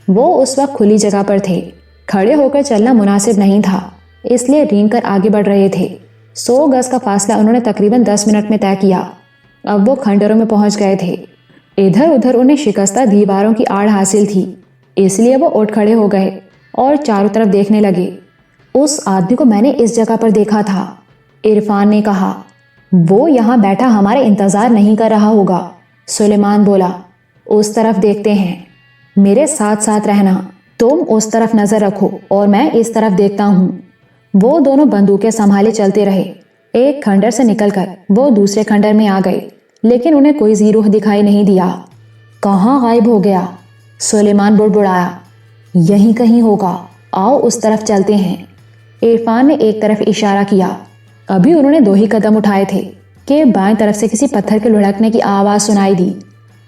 وہ اس وقت کھلی جگہ پر تھے، کھڑے ہو کر چلنا مناسب نہیں تھا، اس لیے رینگ کر آگے بڑھ رہے تھے۔ 100 گز کا فاصلہ انہوں نے تقریباً 10 منٹ میں طے کیا۔ اب وہ کھنڈروں میں پہنچ گئے تھے۔ ادھر ادھر انہیں شکستہ دیواروں کی آڑ حاصل تھی، اس لیے وہ اٹھ کھڑے ہو گئے اور چاروں طرف دیکھنے لگے۔ اس آدمی کو میں نے اس جگہ پر دیکھا تھا، عرفان نے کہا۔ وہ یہاں بیٹھا ہمارا انتظار نہیں کر رہا ہوگا، سلیمان بولا۔ اس طرف دیکھتے ہیں، میرے ساتھ ساتھ رہنا، تم اس طرف نظر رکھو اور میں اس طرف دیکھتا ہوں۔ وہ دونوں بندوقیں سنبھالے چلتے رہے۔ ایک کھنڈر سے نکل کر وہ دوسرے کھنڈر میں آ گئے، لیکن انہیں کوئی زیروح دکھائی نہیں دیا۔ کہاں غائب ہو گیا؟ سلیمان بڑبڑایا۔ یہیں کہیں ہوگا، آؤ اس طرف چلتے ہیں۔ عرفان نے ایک طرف اشارہ کیا۔ ابھی انہوں نے 2 ہی قدم اٹھائے تھے کہ بائیں طرف سے کسی پتھر کے لڑھکنے کی آواز سنائی دی۔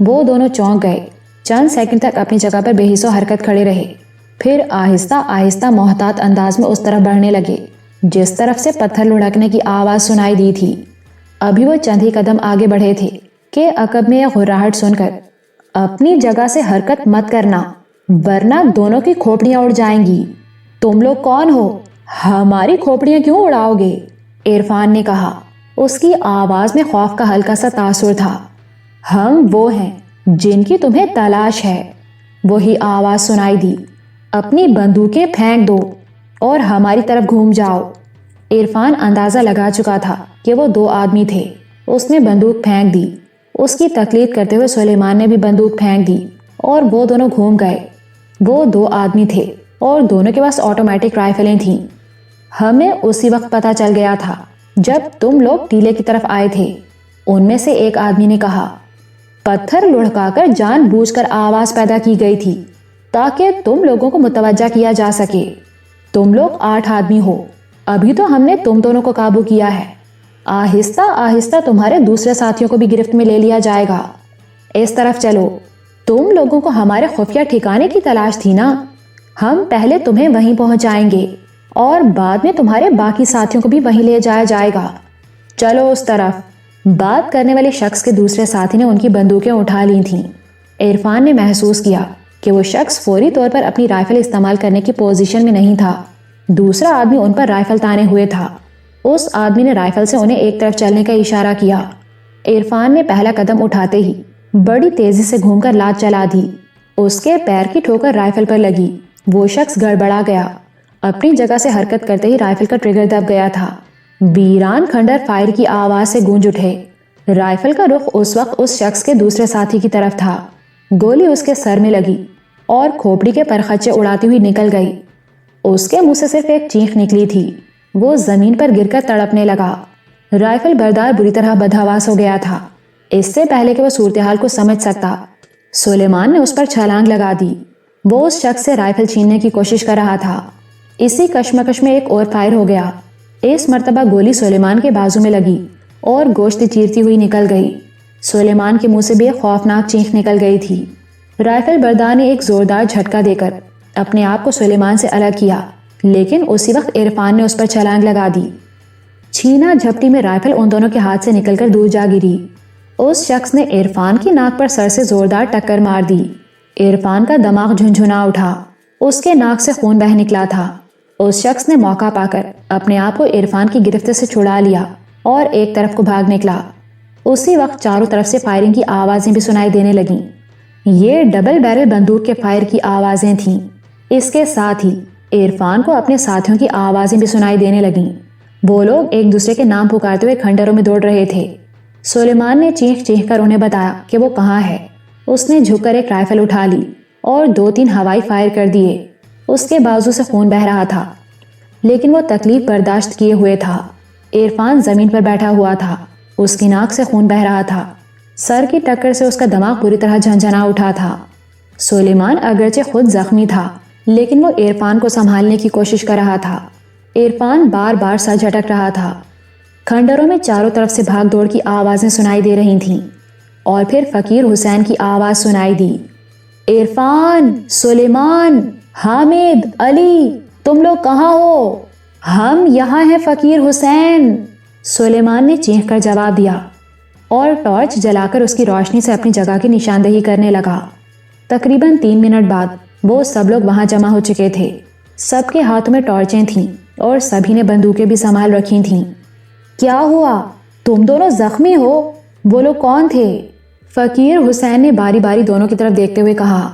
وہ دونوں چونک گئے، چند سیکنڈ تک اپنی جگہ پر بے حس و حرکت کھڑے رہے، پھر آہستہ آہستہ محتاط انداز میں اس طرف بڑھنے لگے جس طرف سے پتھر لڑکنے کی آواز سنائی دی تھی۔ ابھی وہ چند ہی قدم آگے بڑھے تھے کہ عقب میں یہ غراہٹ سن کر اپنی جگہ سے حرکت مت کرنا ورنہ دونوں کی کھوپڑیاں اڑ جائیں گی۔ تم لوگ کون ہو؟ ہماری کھوپڑیاں کیوں اڑاؤ گے؟ عرفان نے کہا۔ اس کی آواز میں خوف کا ہلکا سا تاثر تھا۔ ہم وہ ہیں جن کی تمہیں تلاش ہے، وہی آواز سنائی دی۔ اپنی بندوقیں پھینک دو اور ہماری طرف گھوم جاؤ۔ عرفان اندازہ لگا چکا تھا کہ وہ 2 آدمی تھے۔ اس نے بندوق پھینک دی۔ اس کی تقلید کرتے ہوئے سلیمان نے بھی بندوق پھینک دی اور وہ دونوں گھوم گئے۔ وہ 2 آدمی تھے اور دونوں کے پاس آٹومیٹک رائفلیں تھیں۔ ہمیں اسی وقت پتہ چل گیا تھا جب تم لوگ ٹیلے کی طرف آئے تھے، ان میں سے ایک آدمی نے کہا۔ پتھر لڑکا کر جان بوجھ کر آواز پیدا کی گئی تھی تاکہ تم لوگوں کو متوجہ کیا جا سکے۔ تم لوگ 8 آدمی ہو، ابھی تو ہم نے تم دونوں کو قابو کیا ہے، آہستہ آہستہ تمہارے دوسرے ساتھیوں کو بھی گرفت میں لے لیا جائے گا۔ اس طرف چلو، تم لوگوں کو ہمارے خفیہ ٹھکانے کی تلاش تھی نا، ہم پہلے تمہیں وہیں پہنچائیں گے اور بعد میں تمہارے باقی ساتھیوں کو بھی وہیں لے جایا جائے گا۔ چلو اس طرف۔ بات کرنے والے شخص کے دوسرے ساتھی نے ان کی بندوقیں اٹھا لی تھیں۔ عرفان نے محسوس کیا کہ وہ شخص فوری طور پر اپنی رائفل استعمال کرنے کی پوزیشن میں نہیں تھا۔ دوسرا آدمی ان پر رائفل تانے ہوئے تھا۔ اس آدمی نے رائفل سے انہیں ایک طرف چلنے کا اشارہ کیا۔ عرفان نے پہلا قدم اٹھاتے ہی بڑی تیزی سے گھوم کر لات چلا دی۔ اس کے پیر کی ٹھوکر رائفل پر لگی۔ وہ شخص گڑبڑا گیا۔ اپنی جگہ سے حرکت کرتے ہی رائفل کا ٹریگر دب گیا تھا۔ ویران کھنڈر فائر کی آواز سے گونج اٹھے۔ رائفل کا رخ اس وقت اس شخص کے دوسرے ساتھی کی طرف تھا۔ گولی اس کے سر میں لگی اور کھوپڑی کے پرخچے اڑاتی ہوئی نکل گئی۔ اس کے منہ سے صرف ایک چیخ نکلی تھی۔ وہ زمین پر گر کر تڑپنے لگا۔ رائفل بردار بری طرح بدحواس ہو گیا تھا۔ اس سے پہلے کہ وہ صورتحال کو سمجھ سکتا، سلیمان نے اس پر چھلانگ لگا دی۔ وہ اس شخص سے رائفل چھیننے کی کوشش کر رہا تھا۔ اسی کشمکش میں ایک اور فائر ہو گیا۔ اس مرتبہ گولی سلیمان کے بازو میں لگی اور گوشت چیرتی ہوئی نکل گئی۔ سلیمان کے منہ سے بھی ایک خوفناک چیخ نکل گئی تھی۔ رائفل بردار نے ایک زوردار جھٹکا دے کر اپنے آپ کو سلیمان سے الگ کیا، لیکن اسی وقت عرفان نے اس پر چھلانگ لگا دی۔ چھینا جھپٹی میں رائفل ان دونوں کے ہاتھ سے نکل کر دور جا گری۔ اس شخص نے عرفان کی ناک پر سر سے زوردار ٹکر مار دی۔ عرفان کا دماغ جھنجھنا اٹھا۔ اس کے ناک سے خون بہہ نکلا تھا۔ اس شخص نے موقع پا کر اپنے آپ کو عرفان کی گرفت سے چھڑا لیا اور ایک طرف کو بھاگ نکلا۔ اسی وقت چاروں طرف سے فائرنگ کی آوازیں بھی سنائی دینے لگیں۔ یہ ڈبل بیرل بندوق کے فائر کی آوازیں تھیں۔ اس کے ساتھ ہی عرفان کو اپنے ساتھیوں کی آوازیں بھی سنائی دینے لگیں۔ وہ لوگ ایک دوسرے کے نام پکارتے ہوئے کھنڈروں میں دوڑ رہے تھے۔ سلیمان نے چیخ چیخ کر انہیں بتایا کہ وہ کہاں ہے۔ اس نے جھک کر ایک رائفل اٹھا لی اور 2-3 ہوائی فائر کر دیے۔ اس کے بازو سے خون بہہ رہا تھا، لیکن وہ تکلیف برداشت کیے ہوئے تھا۔ عرفان زمین پر بیٹھا ہوا تھا۔ اس کی ناک سے خون بہہ رہا تھا۔ سر کی ٹکر سے اس کا دماغ پوری طرح جھنجھنا اٹھا تھا۔ سلیمان اگرچہ خود زخمی تھا، لیکن وہ عرفان کو سنبھالنے کی کوشش کر رہا تھا۔ عرفان بار بار سر جھٹک رہا تھا۔ کھنڈروں میں چاروں طرف سے بھاگ دوڑ کی آوازیں سنائی دے رہی تھیں اور پھر فقیر حسین کی آواز سنائی دی۔ عرفان، سلیمان، حامد، علی، تم لوگ کہاں ہو؟ ہم یہاں ہیں فقیر حسین، سلیمان نے چیخ کر جواب دیا اور ٹارچ جلا کر اس کی روشنی سے اپنی جگہ کی نشاندہی کرنے لگا۔ تقریباً 3 منٹ بعد وہ سب لوگ وہاں جمع ہو چکے تھے۔ سب کے ہاتھوں میں ٹارچیں تھیں اور سبھی نے بندوقیں بھی سنبھال رکھی تھیں۔ کیا ہوا؟ تم دونوں زخمی ہو؟ وہ لوگ کون تھے؟ فقیر حسین نے باری باری دونوں کی طرف دیکھتے ہوئے کہا۔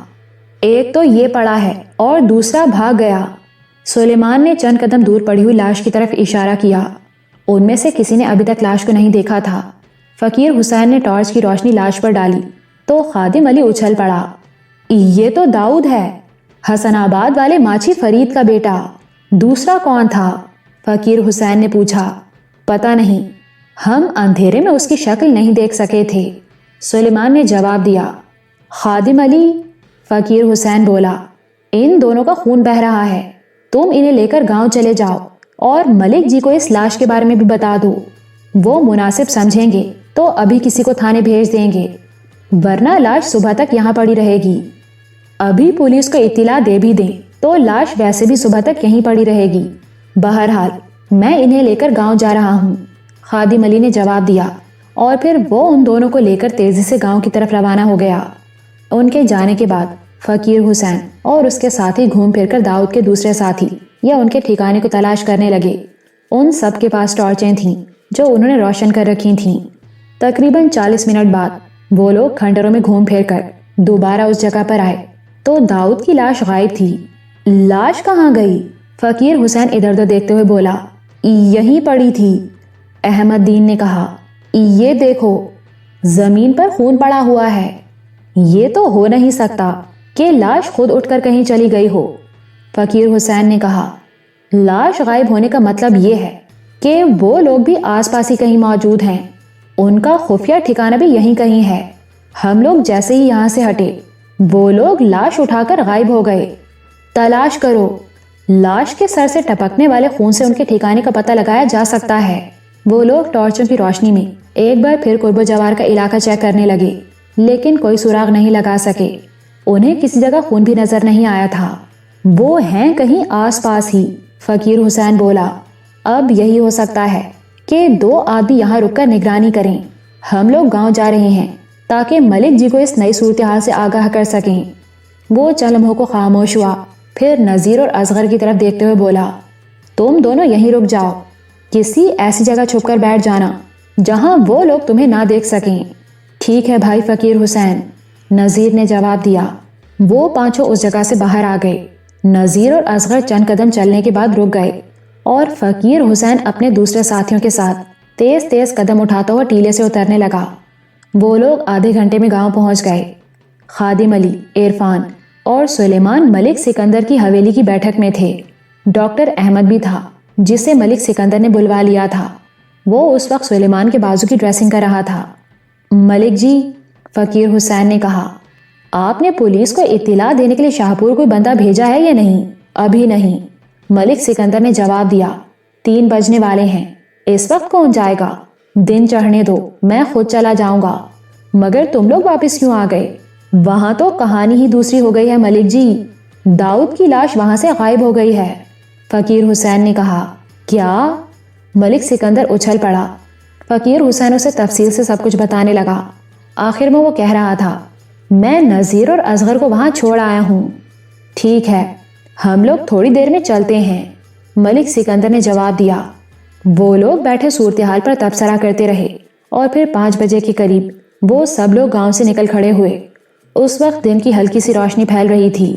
ایک تو یہ پڑا ہے اور دوسرا بھاگ گیا۔ سلیمان نے چند قدم دور پڑی ہوئی لاش کی طرف اشارہ کیا۔ ان میں سے کسی نے ابھی تک لاش کو نہیں دیکھا تھا۔ فقیر حسین نے ٹارچ کی روشنی لاش پر ڈالی تو خادم علی اچھل پڑا۔ یہ تو داؤد ہے، حسن آباد والے ماچھی فرید کا بیٹا۔ دوسرا کون تھا؟ فقیر حسین نے پوچھا۔ پتہ نہیں، ہم اندھیرے میں اس کی شکل نہیں دیکھ سکے تھے، سلیمان نے جواب دیا۔ خادم علی؟ فقیر حسین بولا۔ ان دونوں کا خون بہہ رہا ہے، تم انہیں لے کر گاؤں چلے جاؤ اور ملک جی کو اس لاش کے بارے میں بھی بتا دو۔ وہ مناسب سمجھیں گے تو ابھی کسی کو تھانے بھیج دیں گے، ورنہ لاش صبح تک یہاں پڑی رہے گی۔ ابھی پولیس کو اطلاع دے بھی دیں تو لاش ویسے بھی صبح تک یہیں پڑی رہے گی۔ بہرحال میں انہیں لے کر گاؤں جا رہا ہوں، خادم علی نے جواب دیا، اور پھر وہ ان دونوں کو لے کر تیزی سے گاؤں کی طرف روانہ ہو گیا۔ ان کے جانے کے بعد فقیر حسین اور اس کے ساتھی گھوم پھر کر داؤد کے دوسرے ساتھی یا ان کے ٹھکانے کو تلاش کرنے لگے۔ ان سب کے پاس ٹارچیں تھیں جو انہوں نے روشن کر رکھی تھیں۔ تقریباً 40 منٹ بعد وہ لوگ کھنڈروں میں گھوم پھر کر دوبارہ اس جگہ پر آئے تو داؤد کی لاش غائب تھی۔ لاش کہاں گئی؟ فقیر حسین ادھر ادھر دیکھتے ہوئے بولا۔ یہیں پڑی تھی، احمد دین نے کہا۔ یہ دیکھو، زمین پر خون پڑا ہوا ہے۔ یہ تو ہو نہیں سکتا کہ لاش خود اٹھ کر کہیں چلی گئی ہو، فقیر حسین نے کہا۔ لاش غائب ہونے کا مطلب یہ ہے کہ وہ لوگ بھی آس پاس ہی کہیں موجود ہیں۔ ان کا خفیہ ٹھکانہ بھی یہیں کہیں ہے۔ ہم لوگ جیسے ہی یہاں سے ہٹے وہ لوگ لاش اٹھا کر غائب ہو گئے۔ تلاش کرو، لاش کے سر سے ٹپکنے والے خون سے ان کے ٹھکانے کا پتہ لگایا جا سکتا ہے۔ وہ لوگ ٹارچوں کی روشنی میں ایک بار پھر قرب و جوار کا علاقہ چیک کرنے لگے، لیکن کوئی سراغ نہیں لگا سکے۔ انہیں کسی جگہ خون بھی نظر نہیں آیا تھا۔ وہ ہیں کہیں آس پاس ہی، فقیر حسین بولا۔ اب یہی ہو سکتا ہے کہ 2 آدمی یہاں رک کر نگرانی کریں۔ ہم لوگ گاؤں جا رہے ہیں تاکہ ملک جی کو اس نئی صورتحال سے آگاہ کر سکیں۔ وہ چند لمحوں کو خاموش ہوا، پھر نذیر اور اصغر کی طرف دیکھتے ہوئے بولا، تم دونوں یہیں رک جاؤ، کسی ایسی جگہ چھپ کر بیٹھ جانا جہاں وہ لوگ تمہیں نہ دیکھ سکیں۔ ٹھیک ہے بھائی فقیر حسین، نذیر نے جواب دیا۔ وہ پانچوں اس جگہ سے باہر آ گئے۔ نذیر اور اصغر چند قدم چلنے کے بعد رک گئے اور فقیر حسین اپنے دوسرے ساتھیوں کے ساتھ تیز تیز قدم اٹھاتا ہوا ٹیلے سے اترنے لگا۔ وہ لوگ آدھے گھنٹے میں گاؤں پہنچ گئے۔ خادم علی، عرفان اور سلیمان ملک سکندر کی حویلی کی بیٹھک میں تھے۔ ڈاکٹر احمد بھی تھا جسے ملک سکندر نے بلوا لیا تھا۔ وہ اس وقت سلیمان کے بازو کی ڈریسنگ کر رہا تھا۔ ملک جی، فقیر حسین نے کہا، آپ نے پولیس کو اطلاع دینے کے لیے شاہپور کوئی بندہ بھیجا ہے یا نہیں؟ ابھی نہیں، ملک سکندر نے جواب دیا۔ 3 بجنے والے ہیں، اس وقت کون جائے گا؟ دن چڑھنے دو، میں خود چلا جاؤں گا۔ مگر تم لوگ واپس کیوں آ گئے؟ وہاں تو کہانی ہی دوسری ہو گئی ہے ملک جی، داؤد کی لاش وہاں سے غائب ہو گئی ہے، فقیر حسین نے کہا۔ کیا؟ ملک سکندر اچھل پڑا۔ فقیر حسین اسے تفصیل سے سب کچھ بتانے لگا۔ آخر میں وہ کہہ رہا تھا، میں نذیر اور اصغر کو وہاں چھوڑ آیا ہوں۔ ٹھیک ہے، ہم لوگ تھوڑی دیر میں چلتے ہیں، ملک سکندر نے جواب دیا۔ وہ لوگ بیٹھے صورتحال پر تبصرہ کرتے رہے اور پھر 5 بجے کے قریب وہ سب لوگ گاؤں سے نکل کھڑے ہوئے۔ اس وقت دن کی ہلکی سی روشنی پھیل رہی تھی۔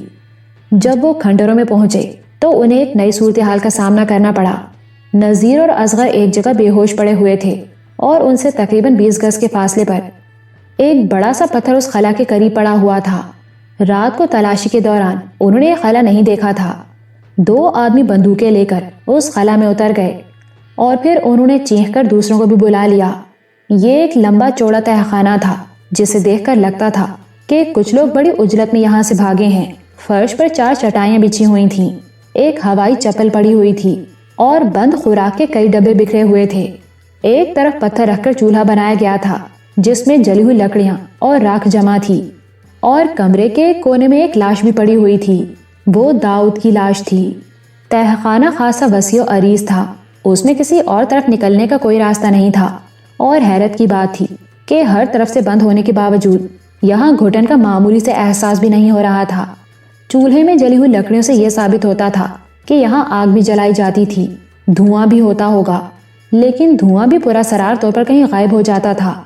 جب وہ کھنڈروں میں پہنچے تو انہیں ایک نئی صورتحال کا سامنا کرنا پڑا۔ نذیر اور اصغر ایک جگہ بے ہوش پڑے ہوئے تھے اور ان سے تقریباً 20 گز کے فاصلے پر ایک بڑا سا پتھر اس خلا کے قریب پڑا ہوا تھا۔ رات کو تلاشی کے دوران انہوں نے یہ خلا نہیں دیکھا تھا۔ 2 آدمی بندوقیں لے کر اس خلا میں اتر گئے اور پھر انہوں نے چیخ کر دوسروں کو بھی بلا لیا۔ یہ ایک لمبا چوڑا تہہ خانہ تھا جسے دیکھ کر لگتا تھا کہ کچھ لوگ بڑی اجلت میں یہاں سے بھاگے ہیں۔ فرش پر 4 چٹائیاں بچھی ہوئی تھیں، ایک ہوائی چپل پڑی ہوئی تھی اور بند خوراک کے کئی ڈبے بکھرے ہوئے تھے۔ ایک طرف پتھر رکھ کر چولہا بنایا گیا تھا جس میں جلی ہوئی لکڑیاں اور راکھ جمع تھی، اور کمرے کے کونے میں ایک لاش بھی پڑی ہوئی تھی۔ وہ داؤد کی لاش تھی۔ تہہ خانہ خاصا وسیع و عریض تھا، اس میں کسی اور طرف نکلنے کا کوئی راستہ نہیں تھا، اور حیرت کی بات تھی کہ ہر طرف سے بند ہونے کے باوجود یہاں گھٹن کا معمولی سے احساس بھی نہیں ہو رہا تھا۔ چولہے میں جلی ہوئی لکڑیوں سے یہ ثابت ہوتا تھا کہ یہاں آگ بھی جلائی جاتی تھی، دھواں بھی ہوتا ہوگا، لیکن دھواں بھی پورا سرار طور پر کہیں غائب ہو جاتا تھا۔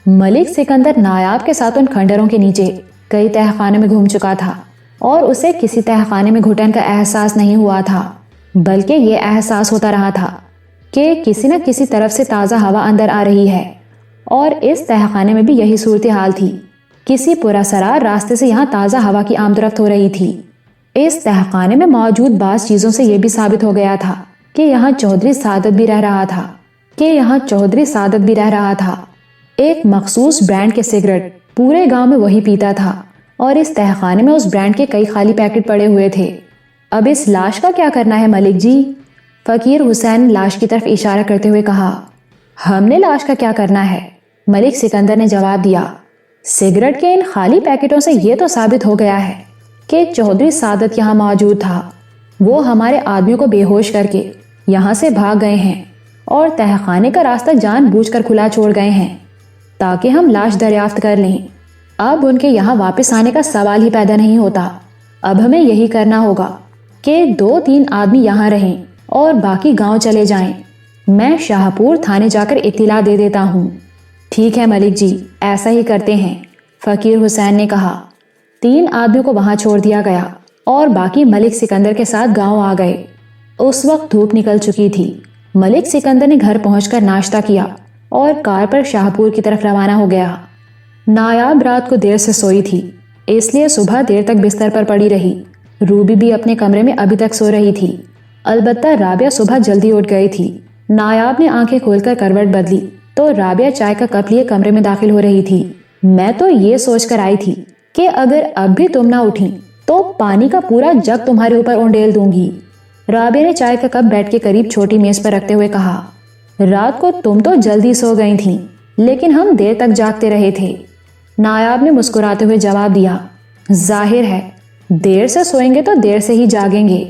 ملک سکندر نایاب کے ساتھ ان کھنڈروں کے نیچے کئی تہہ خانے میں گھوم چکا تھا اور اسے کسی تہہ خانے میں گھٹن کا احساس نہیں ہوا تھا، بلکہ یہ احساس ہوتا رہا تھا کہ کسی نہ کسی طرف سے تازہ ہوا اندر آ رہی ہے، اور اس تہہ خانے میں بھی یہی صورتحال تھی۔ کسی پورا سرار راستے سے یہاں تازہ ہوا کی آمد رفت ہو رہی تھی۔ اس تہہ خانے میں موجود بعض چیزوں سے یہ بھی ثابت ہو گیا تھا کہ یہاں چودھری سعادت بھی رہ رہا تھا۔ ایک مخصوص برانڈ کے سگریٹ پورے گاؤں میں وہی پیتا تھا، اور اس تہہ خانے میں اس برانڈ کے کئی خالی پیکٹ پڑے ہوئے تھے۔ اب اس لاش کا کیا کرنا ہے ملک جی؟ فقیر حسین لاش کی طرف اشارہ کرتے ہوئے کہا۔ ہم نے لاش کا کیا کرنا ہے؟ ملک سکندر نے جواب دیا۔ سگریٹ کے ان خالی پیکٹوں سے یہ تو ثابت ہو گیا ہے کہ چودھری سعادت یہاں موجود تھا۔ وہ ہمارے آدمیوں کو بے ہوش کر کے یہاں سے بھاگ گئے ہیں اور تہخانے کا راستہ جان بوجھ کر کھلا چھوڑ گئے ہیں تاکہ ہم لاش دریافت کر لیں۔ اب ان کے یہاں واپس آنے کا سوال ہی پیدا نہیں ہوتا۔ اب ہمیں یہی کرنا ہوگا کہ 2-3 آدمی یہاں رہیں اور باقی گاؤں چلے جائیں۔ میں شاہپور تھانے جا کر اطلاع دے دیتا ہوں۔ ٹھیک ہے ملک جی، ایسا ہی کرتے ہیں، فقیر حسین نے کہا۔ 3 آدمیوں کو وہاں چھوڑ دیا گیا اور باقی ملک سکندر کے ساتھ گاؤں آ گئے۔ اس وقت دھوپ نکل چکی تھی۔ ملک سکندر نے گھر پہنچ کر ناشتہ کیا اور کار پر شاہپور کی طرف روانہ ہو گیا۔ نایاب رات کو دیر سے سوئی تھی، اس لیے صبح دیر تک بستر پر پڑی رہی۔ روبی بھی اپنے کمرے میں ابھی تک سو رہی تھی، البتہ رابعہ صبح جلدی اٹھ گئی تھی۔ نایاب نے آنکھیں کھول کر کروٹ بدلی تو رابعہ چائے کا کپ لیے کمرے میں داخل ہو رہی تھی۔ میں تو یہ سوچ کر آئی تھی کہ اگر اب بھی تم نہ اٹھی تو پانی کا پورا جگ تمہارے اوپر اونڈیل دوں گی، رابعہ نے چائے کا کپ بیڈ کے قریب چھوٹی میز پر رکھتے ہوئے کہا۔ رات کو تم تو جلدی سو گئی تھیں لیکن ہم دیر تک جاگتے رہے تھے، نایاب نے مسکراتے ہوئے جواب دیا۔ ظاہر ہے دیر سے سوئیں گے تو دیر سے ہی جاگیں گے۔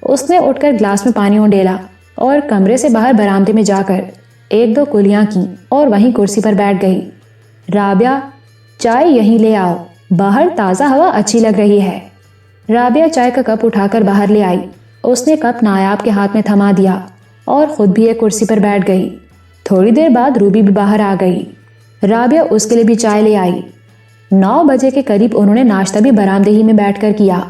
اس نے اٹھ کر گلاس میں پانی اونڈیلا اور کمرے سے باہر برآمدے میں جا کر 1-2 کلیاں کی اور وہیں کرسی پر بیٹھ گئی۔ رابعہ چائے یہیں لے آؤ، باہر تازہ ہوا اچھی لگ رہی ہے۔ رابعہ چائے کا کپ اٹھا کر باہر لے آئی۔ اس نے کپ نایاب کے ہاتھ میں تھما دیا اور خود بھی ایک کرسی پر بیٹھ گئی۔ تھوڑی دیر بعد روبی بھی باہر آ گئی۔ رابعہ اس کے لیے بھی چائے لے آئی۔ 9 بجے کے قریب انہوں نے ناشتہ بھی برآمدے ہی میں بیٹھ کر کیا۔